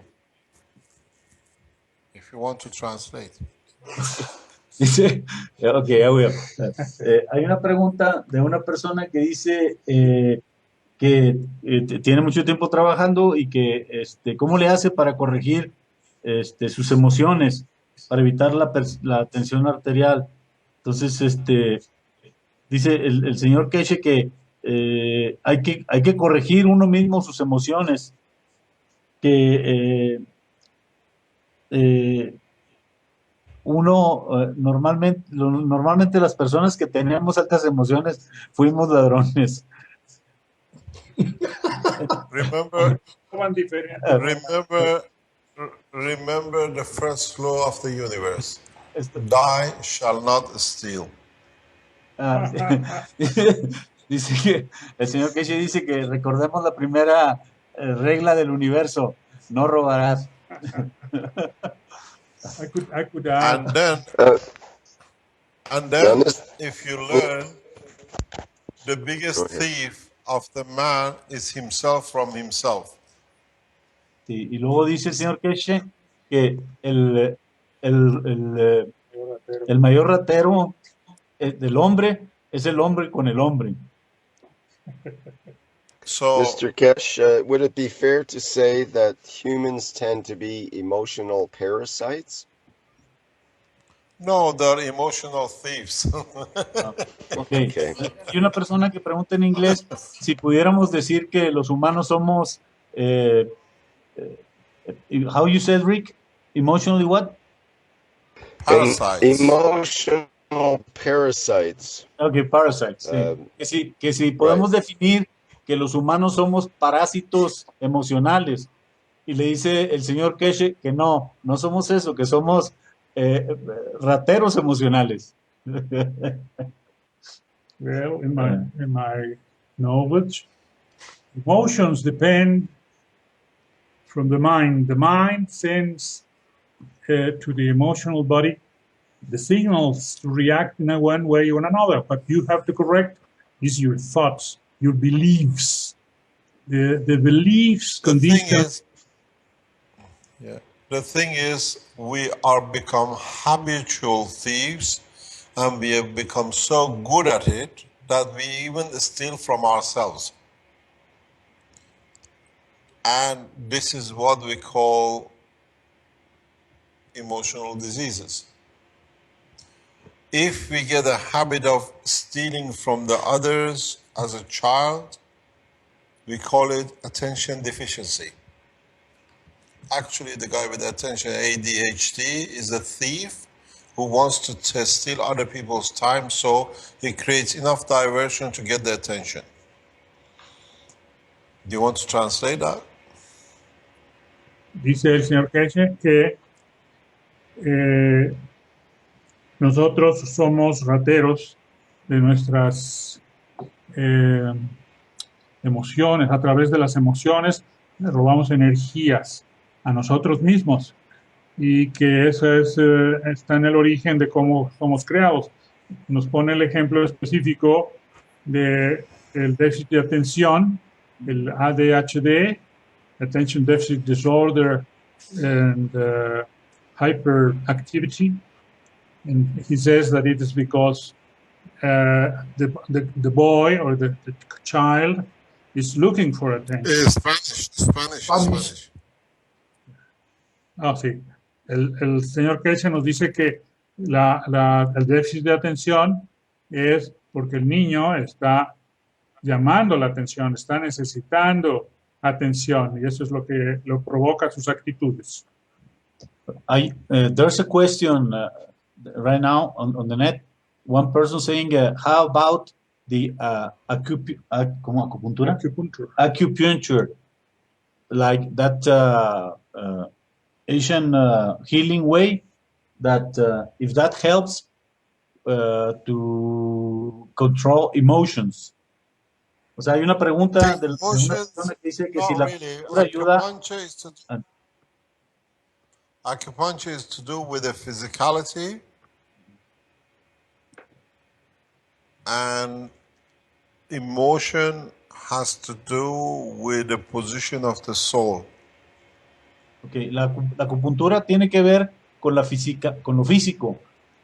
If you want to translate. Dice, ok, ya voy a. Hay una pregunta de una persona que dice que tiene mucho tiempo trabajando y que cómo le hace para corregir sus emociones, para evitar la tensión arterial. Entonces, dice el señor KESHE que hay que corregir uno mismo sus emociones, que normalmente las personas que tenemos altas emociones fuimos ladrones. Remember the first law of the universe. Die shall not steal. Dice que el señor KESHE dice que recordemos la primera regla del universo: no robarás. I could add. And then if you learn, the biggest thief of the man is himself from himself. Sí, y luego dice el señor KESHE que el mayor ratero del hombre es el hombre con el hombre. So, Mr. KESHE, would it be fair to say that humans tend to be emotional parasites? No, they're emotional thieves. Okay. Y una persona que pregunta en inglés si pudiéramos decir que los humanos somos, how you said, Rick? Emotionally what? Parasites. Emotional parasites. Okay, parasites. Sí. Que si podemos definir que los humanos somos parásitos emocionales. Y le dice el señor KESHE que no somos eso, que somos rateros emocionales. Well, in my knowledge, emotions depend from the mind. The mind sends to the emotional body the signals to react in one way or another. What you have to correct is your thoughts, your beliefs. The beliefs, conditions. The thing is, we are become habitual thieves, and we have become so good at it that we even steal from ourselves. And this is what we call emotional diseases. If we get a habit of stealing from the others as a child, we call it attention deficiency. Actually, the guy with attention ADHD is a thief who wants to steal other people's time, so he creates enough diversion to get their attention. Do you want to translate that? Dice el señor KESHE que nosotros somos rateros de nuestras emociones. A través de las emociones le robamos energías a nosotros mismos, y que eso está en el origen de cómo somos creados. Nos pone el ejemplo específico del déficit de atención, el ADHD, Attention Deficit Disorder, and hyperactivity. And he says that it is because the boy or the child is looking for attention. Spanish. Ah, sí. El señor KESHE nos dice que el déficit de atención es porque el niño está llamando la atención, está necesitando atención, y eso es lo que lo provoca sus actitudes. There's a question right now on the net. One person saying, how about the acupuncture, like that Asian healing way, that if that helps to control emotions. O sea, hay una pregunta de una persona que dice que si la acupuntura ayuda. Acupuncture is to do with the physicality, and emotion has to do with the position of the soul. Okay, la acupuntura tiene que ver con la física, con lo físico,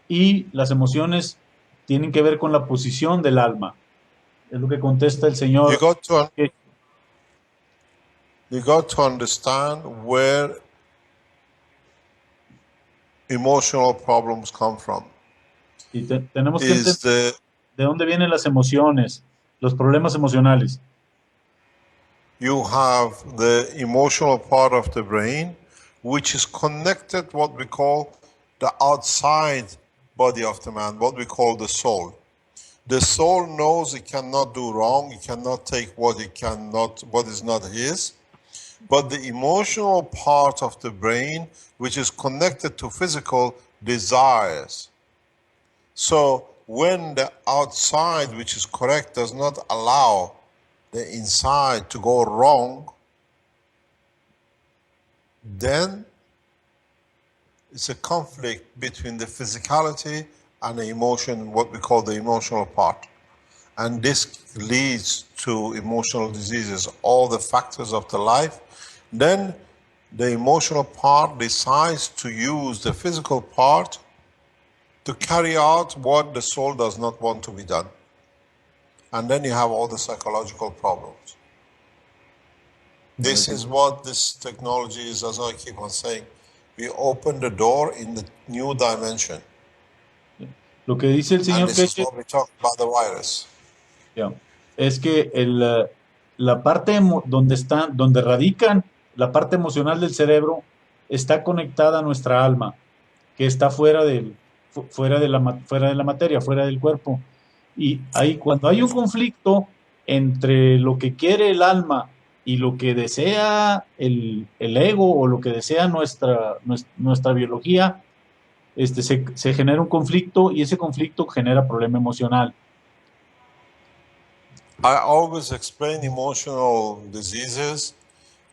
y las emociones tienen que ver con la posición del alma. Es lo que contesta el señor. You got to understand where emotional problems come from. Y tenemos que entender de dónde vienen las emociones, los problemas emocionales. You have the emotional part of the brain, which is connected what we call the outside body of the man, what we call the soul. The soul knows it cannot do wrong, it cannot take what is not his. But the emotional part of the brain, which is connected to physical, desires. So when the outside, which is correct, does not allow the inside to go wrong, then it's a conflict between the physicality and the emotion, what we call the emotional part. And this leads to emotional diseases, all the factors of the life. Then the emotional part decides to use the physical part to carry out what the soul does not want to be done. And then you have all the psychological problems. This is what this technology is, as I keep on saying. We open the door in the new dimension. Lo que dice el señor Keshe es que la parte donde radican la parte emocional del cerebro está conectada a nuestra alma, que está fuera de la materia, fuera del cuerpo. Y ahí, cuando hay un conflicto entre lo que quiere el alma y lo que desea el ego, o lo que desea nuestra biología, se genera un conflicto, y ese conflicto genera problema emocional. I always explain emotional diseases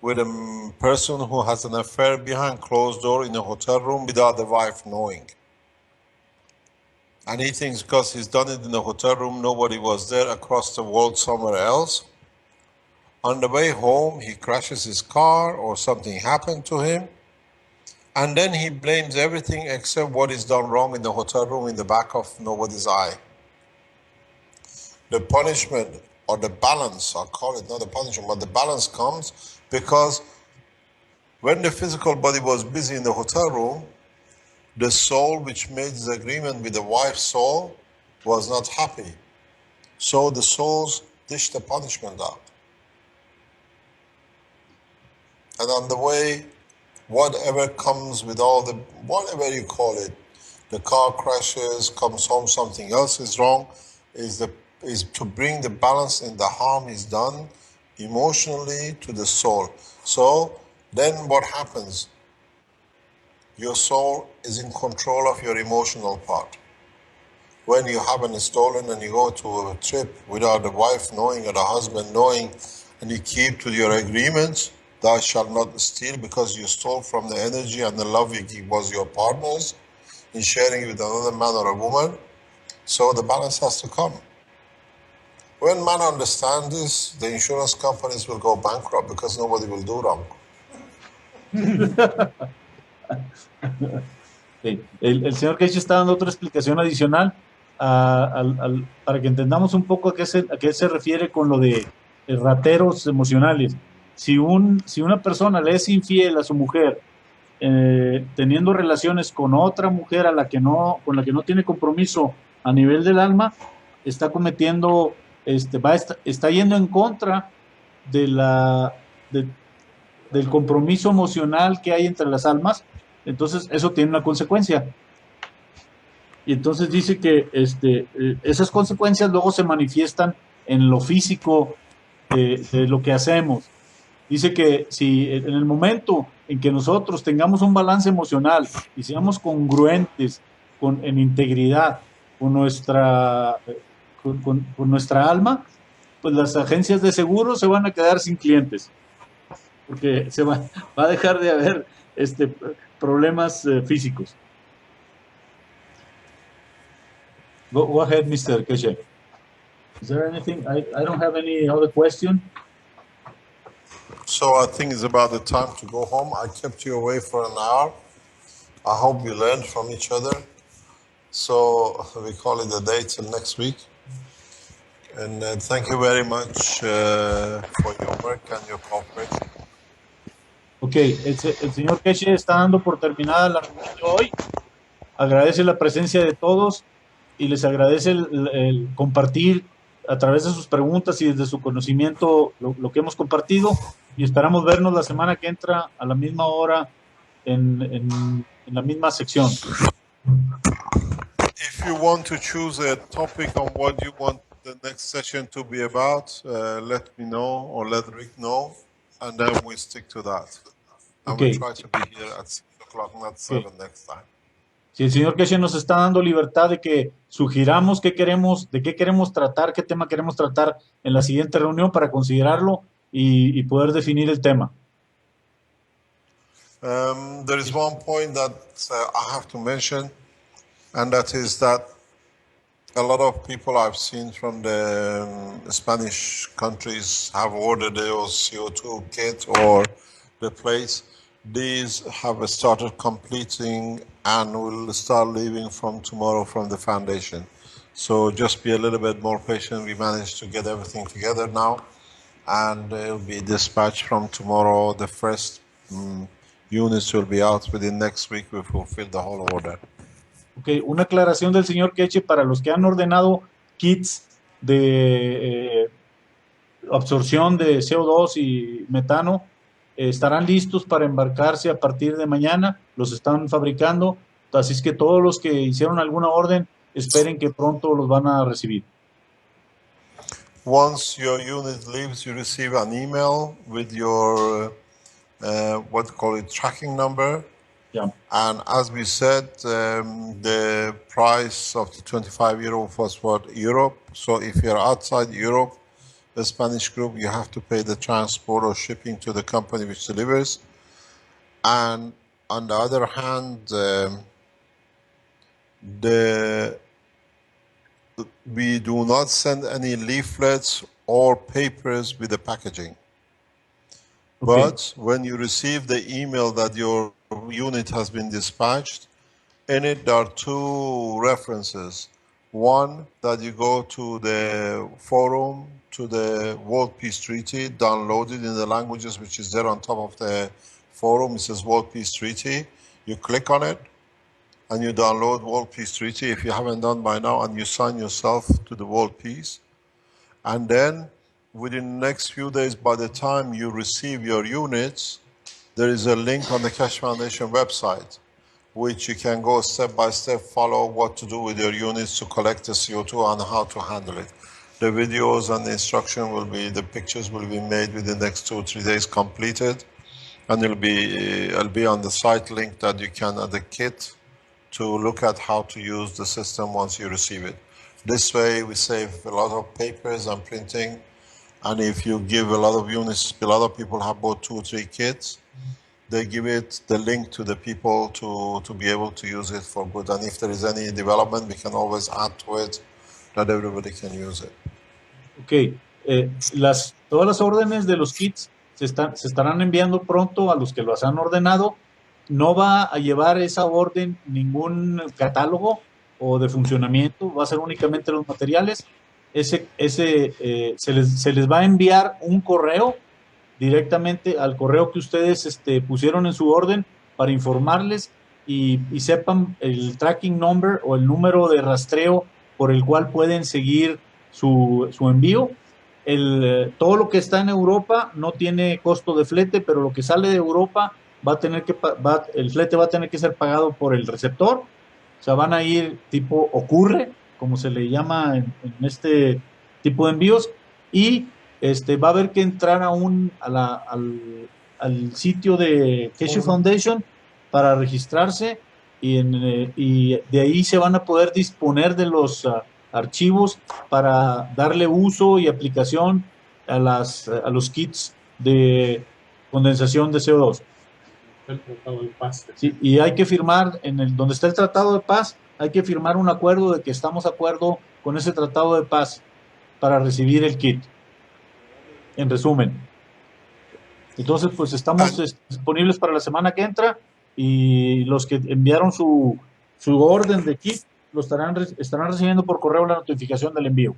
with a person who has an affair behind closed door in a hotel room without the wife knowing. And he thinks because he's done it in a hotel room, nobody was there, across the world somewhere else. On the way home, he crashes his car or something happened to him. And then he blames everything except what is done wrong in the hotel room in the back of nobody's eye. The punishment, or the balance, I'll call it not the punishment, but the balance comes because when the physical body was busy in the hotel room, the soul which made the agreement with the wife's soul was not happy. So the souls dished the punishment out. And on the way, whatever comes with all the, whatever you call it, the car crashes, comes home, something else is wrong, is to bring the balance in the harm is done emotionally to the soul. So then what happens? Your soul is in control of your emotional part. When you haven't stolen and you go to a trip without the wife knowing or the husband knowing, and you keep to your agreements, thou shalt not steal, because you stole from the energy and the love you give was your partner's in sharing with another man or a woman. So the balance has to come. When man understands this, the insurance companies will go bankrupt because nobody will do wrong. El señor KESHE está dando otra explicación adicional para que entendamos un poco a qué se refiere con lo de rateros emocionales. Si una persona le es infiel a su mujer, teniendo relaciones con otra mujer con la que no tiene compromiso a nivel del alma, está cometiendo, está yendo en contra del compromiso emocional que hay entre las almas. Entonces eso tiene una consecuencia, y entonces dice que esas consecuencias luego se manifiestan en lo físico de lo que hacemos. Dice que si en el momento en que nosotros tengamos un balance emocional y seamos congruentes en integridad con nuestra alma, pues las agencias de seguro se van a quedar sin clientes, porque va a dejar de haber problemas físicos. Go ahead, Mr. KESHE. Is there anything? I don't have any other question. So I think it's about the time to go home. I kept you away for an hour. I hope we learned from each other. So we call it a day till next week. And thank you very much for your work and your cooperation. Ok, el señor KESHE está dando por terminada la reunión de hoy. Agradece la presencia de todos y les agradece el compartir a través de sus preguntas y desde su conocimiento lo que hemos compartido, y esperamos vernos la semana que entra a la misma hora en la misma sección. If you want to choose a topic on what you want the next session to be about, let me know or let Rick know, and then we stick to that. And Okay. we'll try to be here at 6 o'clock, not 7 next time. Si el señor KESHE nos está dando libertad de que sugiramos de qué queremos tratar, qué tema queremos tratar en la siguiente reunión para considerarlo y poder definir el tema. There is one point that I have to mention, and that is that a lot of people I've seen from the Spanish countries have ordered their CO2 kit or the plates. These have started completing and will start leaving from tomorrow from the foundation. So just be a little bit more patient. We managed to get everything together now, and it will be dispatched from tomorrow. The first units will be out within next week. We fulfill the whole order. Okay, una aclaración del señor KESHE para los que han ordenado kits de absorción de CO2 y metano. Estarán listos para embarcarse a partir de mañana, los están fabricando, así es que todos los que hicieron alguna orden, esperen que pronto los van a recibir. Once your unit leaves, you receive an email with your, tracking number. Yeah. And as we said, the price of the 25 euro was for Europe. So if you're outside Europe, the Spanish group, you have to pay the transport or shipping to the company which delivers. And on the other hand, we do not send any leaflets or papers with the packaging. Okay. But when you receive the email that your unit has been dispatched, in it there are two references. One, that you go to the forum, to the World Peace Treaty, download it in the languages which is there on top of the forum. It says World Peace Treaty. You click on it and you download World Peace Treaty if you haven't done by now, and you sign yourself to the World Peace. And then within the next few days, by the time you receive your units, there is a link on the KESHE Foundation website which you can go step by step, follow what to do with your units to collect the CO2 and how to handle it. The videos and the instruction will be, the pictures will be made within the next 2 or 3 days completed, and it'll be on the site link that you can add a kit to look at how to use the system once you receive it. This way we save a lot of papers and printing, and if you give a lot of units, a lot of people have bought 2 or 3 kits, they give it the link to the people to be able to use it for good. And if there is any development, we can always add to it that everybody can use it. Ok, todas las órdenes de los kits se estarán enviando pronto a los que los han ordenado. No va a llevar esa orden ningún catálogo o de funcionamiento, va a ser únicamente los materiales. Se les va a enviar un correo directamente al correo que ustedes pusieron en su orden para informarles y sepan el tracking number o el número de rastreo por el cual pueden seguir su envío. Todo lo que está en Europa no tiene costo de flete, pero lo que sale de Europa el flete va a tener que ser pagado por el receptor. O sea, van a ir tipo ocurre, como se le llama en este tipo de envíos, y va a haber que entrar al sitio de KESHE Foundation para registrarse, y de ahí se van a poder disponer de los archivos para darle uso y aplicación a los kits de condensación de CO2. El tratado de paz. Sí, y hay que firmar, donde está el tratado de paz, hay que firmar un acuerdo de que estamos de acuerdo con ese tratado de paz para recibir el kit. En resumen. Entonces, pues estamos disponibles para la semana que entra y los que enviaron su orden de kit lo estarán recibiendo por correo la notificación del envío.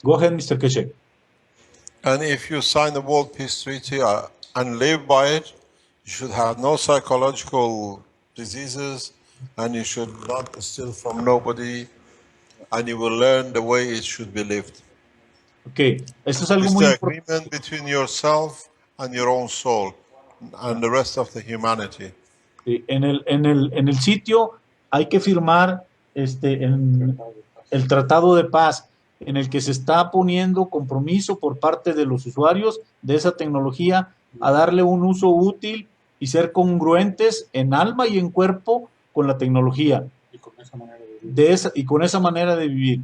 Go ahead, Mr. KESHE. And if you sign the World Peace Treaty and live by it, you should have no psychological diseases, and you should not steal from nobody, and you will learn the way it should be lived. Okay, esto es algo It's muy the importante. agreement between yourself and your own soul, and the rest of the humanity. En el sitio hay que firmar el tratado de paz en el que se está poniendo compromiso por parte de los usuarios de esa tecnología a darle un uso útil y ser congruentes en alma y en cuerpo con la tecnología Y con esa manera de vivir. y con esa manera de vivir.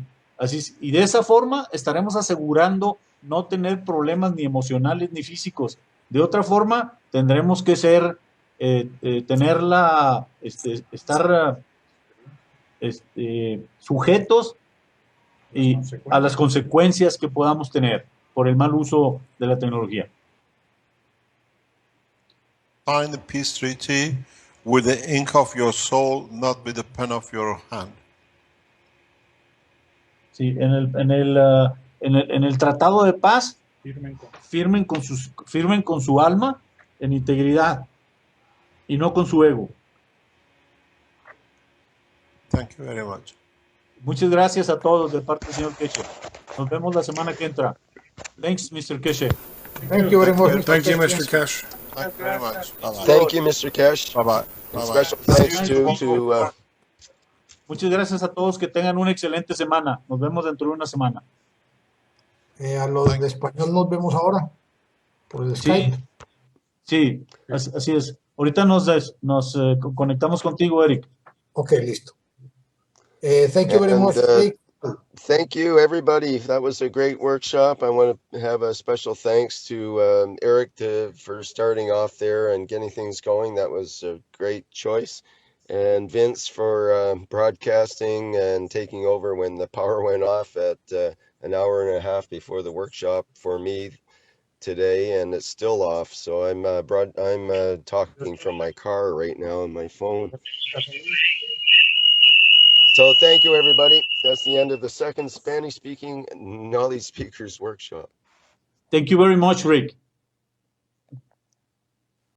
Y de esa forma estaremos asegurando no tener problemas ni emocionales ni físicos. De otra forma, tendremos que estar sujetos a las consecuencias que podamos tener por el mal uso de la tecnología. Sign the peace treaty with the ink of your soul, not with the pen of your hand. Sí, en el tratado de paz firmen con su alma en integridad y no con su ego. Thank you very much. Muchas gracias a todos de parte del señor KESHE. Nos vemos la semana que entra. Thanks, Mr. KESHE. Thank you very much, Mr. Thank you, Keshe. Mr. Kesh. Thank you very much. Bye-bye. Thank you, Mr. Kesh. Bye-bye. And special thanks to Muchas gracias a todos, que tengan una excelente semana. Nos vemos dentro de una semana. A los de español nos vemos ahora por el Skype. Sí, así es. Ahorita nos conectamos contigo, Eric. Ok, listo. Thank you very much. Thank you, everybody. That was a great workshop. I want to have a special thanks to Eric for starting off there and getting things going. That was a great choice. And Vince for broadcasting and taking over when the power went off at an hour and a half before the workshop for me today, and it's still off. So I'm talking from my car right now on my phone. So thank you, everybody. That's the end of the second Spanish-speaking Knowledge Speakers workshop. Thank you very much, Rick.